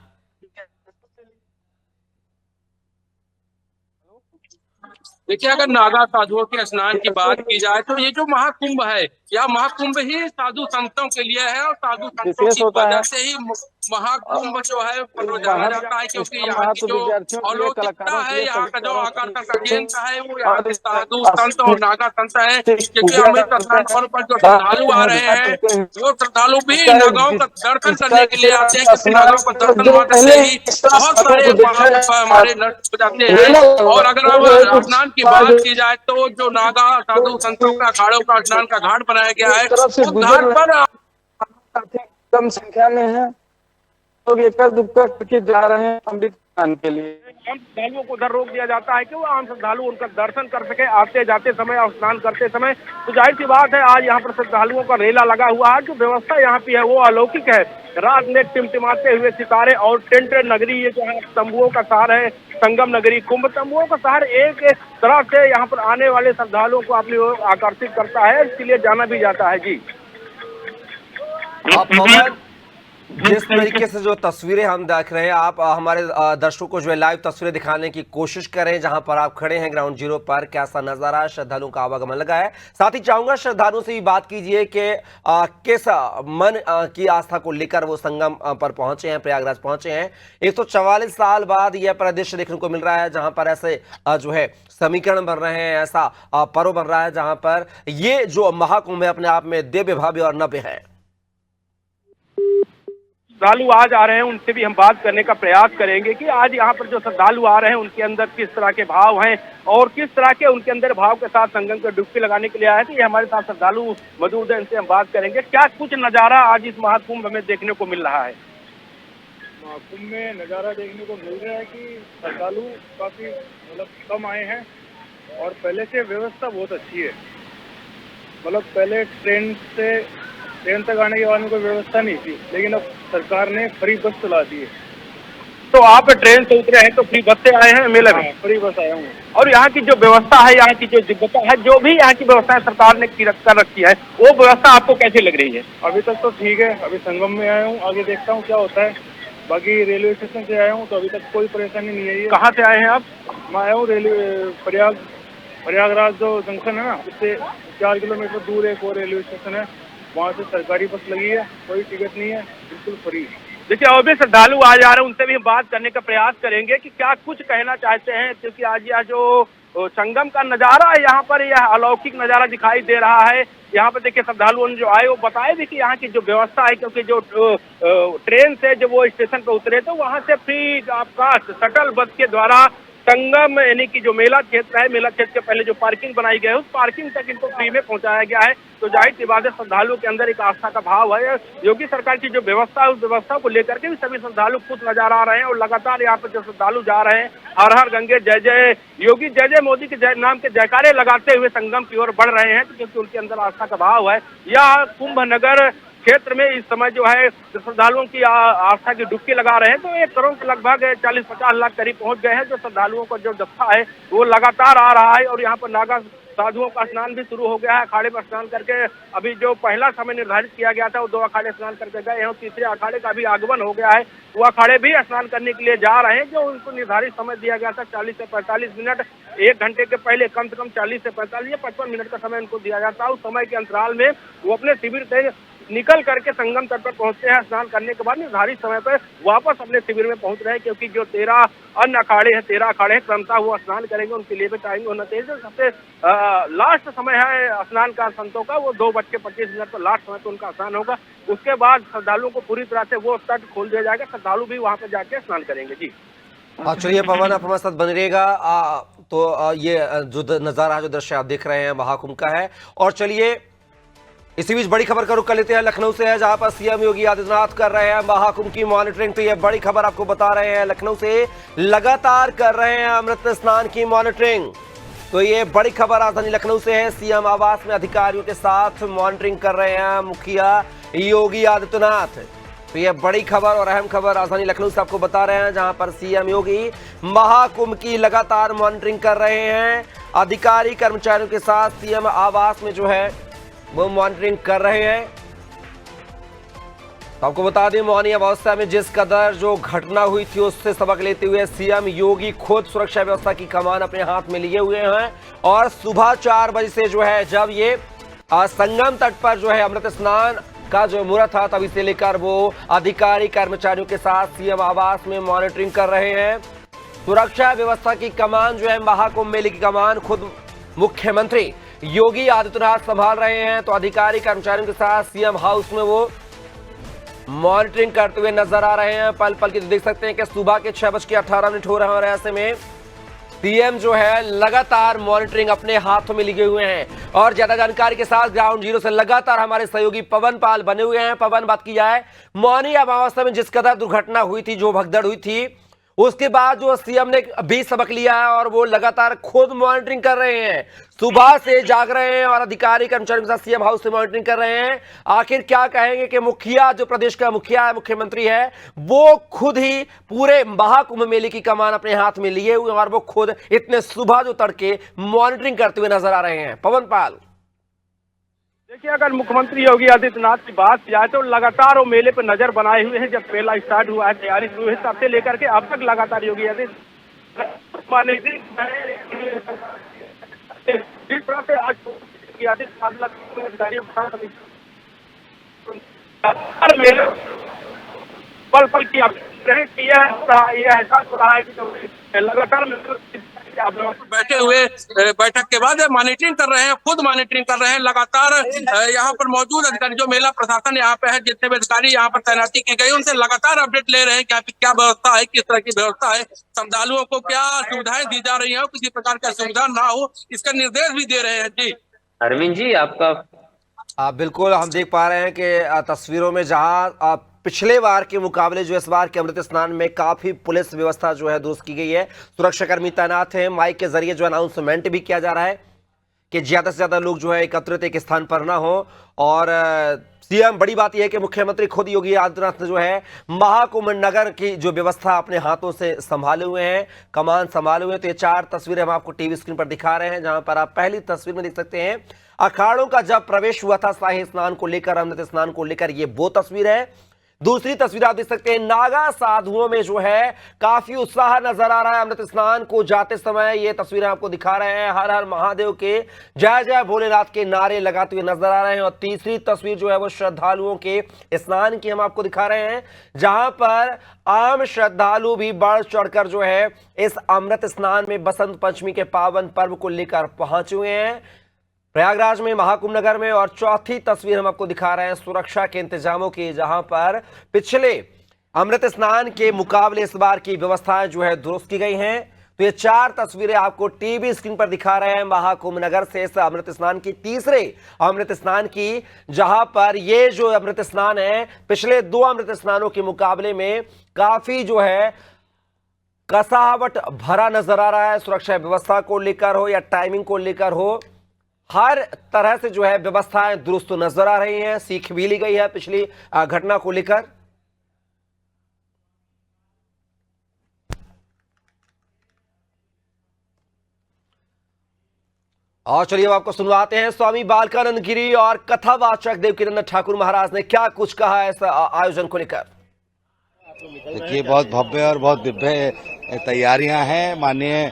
देखिए, अगर नागा साधुओं के स्नान की बात की जाए तो ये जो महाकुंभ है, यह महाकुंभ ही साधु संतों के लिए है और साधु संतों की वजह से ही महाकुंभ जो है जाना जाता है, क्योंकि यहाँ की जो अलौकिकता है, यहाँ का जो आकर्षण का केंद्र है वो यहाँ के साधु संत और नागा संत है। क्योंकि अमृत स्नान पर्व पर जो श्रद्धालु आ रहे हैं वो श्रद्धालु भी नागाओं का दर्शन करने के लिए आते हैं, क्योंकि नागाओं का दर्शन मात्र से ही बहुत सारे पाप हमारे नष्ट हो जाते हैं। और अगर अब स्नान की बात की जाए तो जो नागा साधु संतों का अखाड़ों का स्नान का घाट बनाया गया है, उस घाट पर कम संख्या में है, लोग एकड़ दुक्कड़ करके जा रहे हैं अमृत स्नान के लिए। आम श्रद्धालुओं को उधर रोक दिया जाता है कि वो आम श्रद्धालु उनका दर्शन कर सके आते जाते समय और स्नान करते समय। तो जाहिर सी बात है आज यहाँ पर श्रद्धालुओं का रेला लगा हुआ है। जो व्यवस्था यहाँ पे है वो अलौकिक है। रात में टिमटिमाते हुए सितारे और टेंट नगरी, ये जो है तंबुओं का शहर है, संगम नगरी, कुंभ तंबुओं का शहर एक तरह से यहाँ पर आने वाले श्रद्धालुओं को अपनी ओर आकर्षित करता है, इसलिए जाना भी जाता है। जी पवन, जिस तरीके से जो तस्वीरें हम देख रहे हैं, आप हमारे दर्शकों को जो है लाइव तस्वीरें दिखाने की कोशिश करें जहां पर आप खड़े हैं ग्राउंड जीरो पर, कैसा नजारा श्रद्धालुओं का आवागमन लगा है। साथ ही चाहूंगा श्रद्धालुओं से भी बात कीजिए कि किस मन की आस्था को लेकर वो संगम पर पहुंचे हैं, प्रयागराज पहुंचे हैं। 144 साल बाद यह परिदृश्य देखने को मिल रहा है जहां पर ऐसे जो है समीकरण बन रहे हैं, ऐसा पर्व बन रहा है जहां पर ये जो महाकुंभ है अपने आप में दिव्य भव्य और नव्य है। श्रद्धालु आज आ रहे हैं, उनसे भी हम बात करने का प्रयास करेंगे कि आज यहाँ पर जो श्रद्धालु आ रहे हैं उनके अंदर किस तरह के भाव हैं और किस तरह के उनके अंदर भाव के साथ संगम को डुबकी लगाने के लिए आए थे। ये हमारे साथ श्रद्धालु मौजूद है, इनसे हम बात करेंगे क्या कुछ नजारा आज इस महाकुंभ में देखने को मिल रहा है। महाकुंभ में नज़ारा देखने को मिल रहा है कि श्रद्धालु काफ़ी मतलब कम आए हैं और पहले से व्यवस्था बहुत अच्छी है। मतलब पहले ट्रेन तक आने के बाद में कोई व्यवस्था नहीं थी, लेकिन अब सरकार ने फ्री बस चला दी है। तो आप ट्रेन से उतरे हैं तो फ्री बस से आए हैं मेले में? फ्री बस आया हूँ। और यहाँ की जो व्यवस्था है, यहाँ की जो जिज्ञासा है, जो भी यहाँ की व्यवस्था सरकार ने कर रखी है, वो व्यवस्था आपको कैसी लग रही है? अभी तक तो ठीक है, अभी संगम में आया हूँ, आगे देखता हूँ क्या होता है। बाकी रेलवे स्टेशन से आया हूँ तो अभी तक कोई परेशानी नहीं आई है। कहाँ से आए हैं आप? मैं आया हूँ प्रयागराज जो जंक्शन है ना, उससे 4 किलोमीटर दूर एक और रेलवे स्टेशन है, वहाँ से सरकारी बस लगी है, कोई टिकट नहीं है, बिल्कुल फ्री। देखिए और भी श्रद्धालु आ जा रहे हैं, उनसे भी हम बात करने का प्रयास करेंगे कि क्या कुछ कहना चाहते हैं, क्योंकि आज यह जो संगम का नज़ारा है यहाँ पर, यह अलौकिक नज़ारा दिखाई दे रहा है। यहाँ पर देखिए श्रद्धालुओं ने जो आए वो बताए भी कि यहाँ की जो व्यवस्था है, क्योंकि जो ट्रेन से जब वो स्टेशन पर उतरे तो वहाँ से फ्री आपका शटल बस के द्वारा संगम यानी कि जो मेला क्षेत्र है, मेला क्षेत्र के पहले जो पार्किंग बनाई गई है उस पार्किंग तक इनको फ्री में पहुंचाया गया है। तो जाहिर सी बात है श्रद्धालुओं के अंदर एक आस्था का भाव है। योगी सरकार की जो व्यवस्था है उस व्यवस्था को लेकर के भी सभी श्रद्धालु खुश नजर आ रहे हैं और लगातार यहाँ पर जो श्रद्धालु जा रहे हैं हर हर गंगे जय जय योगी, जय जय मोदी के जय नाम के जयकारे लगाते हुए संगम की ओर बढ़ रहे हैं, क्योंकि उनके अंदर आस्था का भाव है। यह कुंभ नगर क्षेत्र में इस समय जो है श्रद्धालुओं की आस्था की डुबकी लगा रहे हैं। तो 1 करोड़ के लगभग 40-50 लाख करीब पहुंच गए हैं। जो श्रद्धालुओं का जो जत्था है वो लगातार आ रहा है और यहाँ पर नागा साधुओं का स्नान भी शुरू हो गया है। अखाड़े पर स्नान करके अभी जो पहला समय निर्धारित किया गया था वो 2 अखाड़े स्नान करके गए हैं और तीसरे अखाड़े का भी आगमन हो गया है। वो अखाड़े भी स्नान करने के लिए जा रहे हैं। जो उनको निर्धारित समय दिया गया था 40 से 45 मिनट, 1 घंटे के पहले कम से कम 40 से 45 या 55 मिनट का समय उनको दिया जाता है। उस समय के अंतराल में वो अपने शिविर से निकल करके संगम तट पर पहुंचते हैं। स्नान करने के बाद निर्धारित समय पर वापस अपने शिविर में पहुंच रहे हैं, क्योंकि जो 13 अन्य अखाड़े हैं, 13 अखाड़े हैं, क्रमशः वो स्नान करेंगे। उनके लिए भी टाइम होना चाहिए। जो सबसे लास्ट समय है स्नान का संतों का, वो 2:25 पर लास्ट समय तो उनका स्नान होगा। उसके बाद श्रद्धालुओं को पूरी तरह से वो तट खोल दिया जाएगा। श्रद्धालु भी वहां पर जाके स्नान करेंगे। जी चलिए पवन, आप हमारे साथ बने रहेगा। ये जो नजारा है, जो दृश्य आप देख रहे हैं महाकुंभ का है। और चलिए इसी बीच बड़ी खबर का रुख कर लेते हैं लखनऊ से है, जहां पर सीएम योगी आदित्यनाथ कर रहे हैं महाकुंभ की मॉनिटरिंग। तो ये बड़ी खबर आपको बता रहे हैं, लखनऊ से लगातार कर रहे हैं अमृत स्नान की मॉनिटरिंग। तो ये बड़ी खबर राजधानी लखनऊ से है। सीएम आवास में अधिकारियों के साथ मॉनिटरिंग कर रहे हैं मुखिया योगी आदित्यनाथ। तो ये बड़ी खबर और अहम खबर राजधानी लखनऊ से आपको बता रहे हैं, जहां पर सीएम योगी महाकुंभ की लगातार मॉनिटरिंग कर रहे हैं। अधिकारी कर्मचारियों के साथ सीएम आवास में जो है वो मॉनिटरिंग कर रहे हैं। तो आपको बता दें, मौनी अवस्था में जिस कदर जो घटना हुई थी उससे सबक लेते हुए सीएम योगी खुद सुरक्षा व्यवस्था की कमान अपने हाथ में लिए हुए हैं। और सुबह 4 बजे से जो है, जब ये संगम तट पर जो है अमृत स्नान का जो मुहूर्त था, तभी से लेकर वो अधिकारी कर्मचारियों के साथ सीएम आवास में मॉनिटरिंग कर रहे हैं। सुरक्षा व्यवस्था की कमान जो है, महाकुंभ मेले की कमान खुद मुख्यमंत्री योगी आदित्यनाथ संभाल रहे हैं। तो अधिकारी कर्मचारियों के साथ सीएम हाउस में वो मॉनिटरिंग करते हुए नजर आ रहे हैं। पल पल की तो देख सकते हैं कि सुबह के 6:18 हो रहे हैं और ऐसे में सीएम जो है लगातार मॉनिटरिंग अपने हाथों में लिए हुए हैं। और ज्यादा जानकारी के साथ ग्राउंड जीरो से लगातार हमारे सहयोगी पवन पाल बने हुए हैं। पवन, बात की जाए मौनी अमावस्या में जिस कदर दुर्घटना हुई थी, जो भगदड़ हुई थी, उसके बाद जो सीएम ने भी सबक लिया है और वो लगातार खुद मॉनिटरिंग कर रहे हैं। सुबह से जाग रहे हैं और अधिकारी कर्मचारियों के साथ सीएम हाउस से मॉनिटरिंग कर रहे हैं। आखिर क्या कहेंगे कि मुखिया, जो प्रदेश का मुखिया है, मुख्यमंत्री है, वो खुद ही पूरे महाकुंभ मेले की कमान अपने हाथ में लिए हुए और वो खुद इतने सुबह जो तड़के मॉनिटरिंग करते हुए नजर आ रहे हैं। पवन पाल, देखिए, अगर मुख्यमंत्री योगी आदित्यनाथ की बात की जाए तो लगातार वो मेले पर नजर बनाए हुए हैं। जब मेला स्टार्ट हुआ है, तैयारी शुरू हुई, तब से लेकर के अब तक लगातार योगी आदित्यनाथ पल पल की एहसास हो रहा है कि लगातार बैठे हुए बैठक के बाद मॉनिटरिंग कर रहे हैं, खुद मॉनिटरिंग कर रहे हैं। लगातार यहाँ पर मौजूद अधिकारी, जो मेला प्रशासन यहाँ पे है, जितने भी अधिकारी यहाँ पर तैनाती की गई, उनसे लगातार अपडेट ले रहे हैं कि क्या व्यवस्था है, किस तरह की व्यवस्था है, श्रद्धालुओं को क्या सुविधाएं दी जा रही है, किसी प्रकार का सुविधा ना हो, इसका निर्देश भी दे रहे हैं। जी अरविंद जी, आपका बिल्कुल हम देख पा रहे हैं कि तस्वीरों में जहां पिछले बार के मुकाबले जो इस बार के अमृत स्नान में काफी पुलिस व्यवस्था जो है दुरुस्त की गई है। सुरक्षाकर्मी तैनात हैं। माइक के जरिए जो अनाउंसमेंट भी किया जा रहा है कि ज्यादा से ज्यादा लोग जो है एकत्रित एक स्थान पर ना हो। और सीएम, बड़ी बात यह है कि मुख्यमंत्री खुद योगी आदित्यनाथ ने जो है महाकुंभ नगर की जो व्यवस्था अपने हाथों से संभाले हुए हैं, कमान संभाले हुए हैं। तो ये 4 तस्वीरें हम आपको टीवी स्क्रीन पर दिखा रहे हैं, जहां पर आप पहली तस्वीर में देख सकते हैं अखाड़ों का जब प्रवेश हुआ था शाही स्नान को लेकर, अमृत स्नान को लेकर, ये वो तस्वीर है। दूसरी तस्वीर आप देख सकते हैं, नागा साधुओं में जो है काफी उत्साह नजर आ रहा है अमृत स्नान को जाते समय। ये तस्वीरें आपको दिखा रहे हैं, हर हर महादेव के, जय जय भोलेनाथ के नारे लगाते हुए नजर आ रहे हैं। और तीसरी तस्वीर जो है वो श्रद्धालुओं के स्नान की हम आपको दिखा रहे हैं, जहां पर आम श्रद्धालु भी बढ़ चढ़कर जो है इस अमृत स्नान में बसंत पंचमी के पावन पर्व को लेकर पहुंचे हुए हैं प्रयागराज में, महाकुंभ नगर में। और चौथी तस्वीर हम आपको दिखा रहे हैं सुरक्षा के इंतजामों की, जहां पर पिछले अमृत स्नान के मुकाबले इस बार की व्यवस्थाएं जो है दुरुस्त की गई हैं। तो ये 4 तस्वीरें आपको टीवी स्क्रीन पर दिखा रहे हैं महाकुंभ नगर से, इस अमृत स्नान की, तीसरे अमृत स्नान की, जहां पर ये जो अमृत स्नान है पिछले 2 अमृत स्नानों के मुकाबले में काफी जो है कसावट भरा नजर आ रहा है। सुरक्षा व्यवस्था को लेकर हो या टाइमिंग को लेकर हो, हर तरह से जो है व्यवस्थाएं दुरुस्त नजर आ रही हैं। सीख भी ली गई है पिछली घटना को लेकर। और चलिए अब आपको सुनवाते हैं स्वामी बालकानंद गिरी और कथावाचक देवकीनंदन ठाकुर महाराज ने क्या कुछ कहा है इस आयोजन को लेकर। देखिए, बहुत भव्य और बहुत दिव्य तैयारियां हैं। माननीय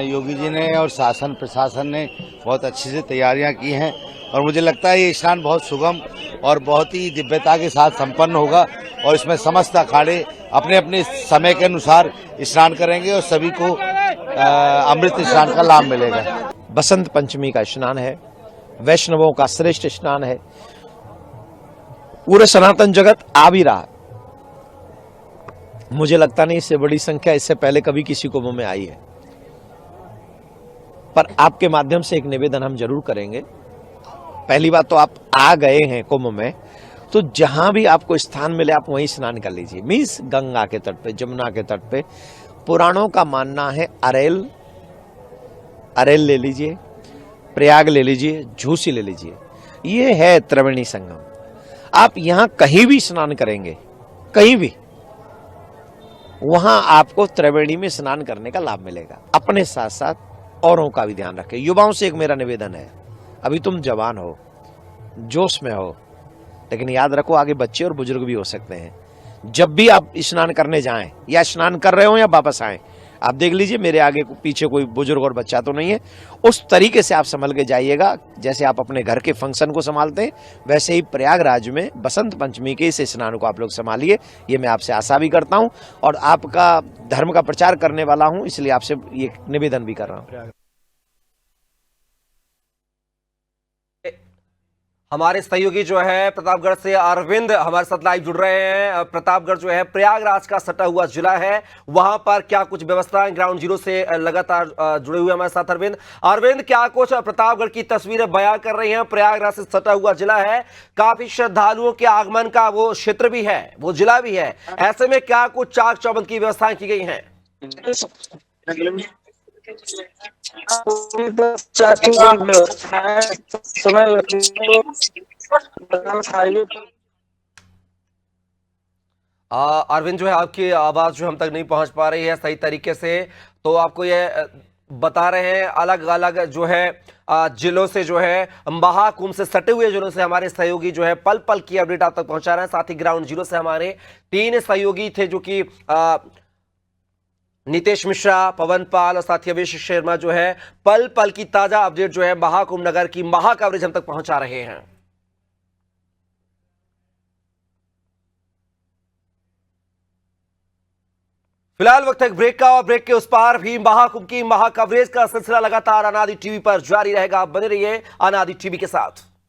योगी जी ने और शासन प्रशासन ने बहुत अच्छी से तैयारियां की हैं और मुझे लगता है ये स्नान बहुत सुगम और बहुत ही दिव्यता के साथ संपन्न होगा और इसमें समस्त अखाड़े अपने अपने समय के अनुसार स्नान करेंगे और सभी को अमृत स्नान का लाभ मिलेगा। बसंत पंचमी का स्नान है, वैष्णवों का श्रेष्ठ स्नान है। पूरे सनातन जगत आ भी रहा। मुझे लगता नहीं इससे बड़ी संख्या इससे पहले कभी किसी कुंभ में आई है, पर आपके माध्यम से एक निवेदन हम जरूर करेंगे। पहली बात तो आप आ गए हैं कुंभ में, तो जहां भी आपको स्थान मिले आप वहीं स्नान कर लीजिए। मीन्स गंगा के तट पे, जमुना के तट पे। पुराणों का मानना है अरेल ले लीजिए, प्रयाग ले लीजिए, झूसी ले लीजिए, ये है त्रिवेणी संगम। आप यहां कहीं भी स्नान करेंगे, कहीं भी, वहां आपको त्रिवेणी में स्नान करने का लाभ मिलेगा। अपने साथ साथ औरों का भी ध्यान रखें। युवाओं से एक मेरा निवेदन है, अभी तुम जवान हो, जोश में हो, लेकिन याद रखो आगे बच्चे और बुजुर्ग भी हो सकते हैं। जब भी आप स्नान करने जाएं या स्नान कर रहे हो या वापस आए, आप देख लीजिए मेरे आगे पीछे कोई बुजुर्ग और बच्चा तो नहीं है। उस तरीके से आप संभल के जाइएगा, जैसे आप अपने घर के फंक्शन को संभालते हैं, वैसे ही प्रयागराज में बसंत पंचमी के इस स्नान को आप लोग संभालिए। ये मैं आपसे आशा भी करता हूं और आपका धर्म का प्रचार करने वाला हूं, इसलिए आपसे ये निवेदन भी कर रहा हूं। हमारे सहयोगी जो है प्रतापगढ़ से अरविंद हमारे साथ लाइव जुड़ रहे हैं। प्रतापगढ़ जो है प्रयागराज का सटा हुआ जिला है, वहां पर क्या कुछ व्यवस्थाएं ग्राउंड जीरो से लगातार जुड़े हुए हमारे साथ अरविंद क्या कुछ प्रतापगढ़ की तस्वीरें बयां कर रही हैं। प्रयागराज से सटा हुआ जिला है, काफी श्रद्धालुओं के आगमन का वो क्षेत्र भी है, वो जिला भी है, ऐसे में क्या कुछ चाक चौबंद की व्यवस्थाएं की गई हैं? अरविंद जो है आपकी आवाज जो हम तक नहीं पहुंच पा रही है सही तरीके से, तो आपको ये बता रहे हैं अलग अलग जो है जिलों से जो है महाकुंभ से सटे हुए जिलों से हमारे सहयोगी जो है पल पल की अपडेट आप तक पहुंचा रहे हैं। साथ ही ग्राउंड जीरो से हमारे 3 सहयोगी थे जो कि नितेश मिश्रा, पवन पाल और साथी अभिषेक शर्मा जो है पल पल की ताजा अपडेट जो है महाकुंभ नगर की महा कवरेज हम तक पहुंचा रहे हैं। फिलहाल वक्त है ब्रेक का, और ब्रेक के उस पार भी महाकुंभ की महा कवरेज का सिलसिला लगातार अनादि टीवी पर जारी रहेगा। आप बने रहिए अनादि टीवी के साथ।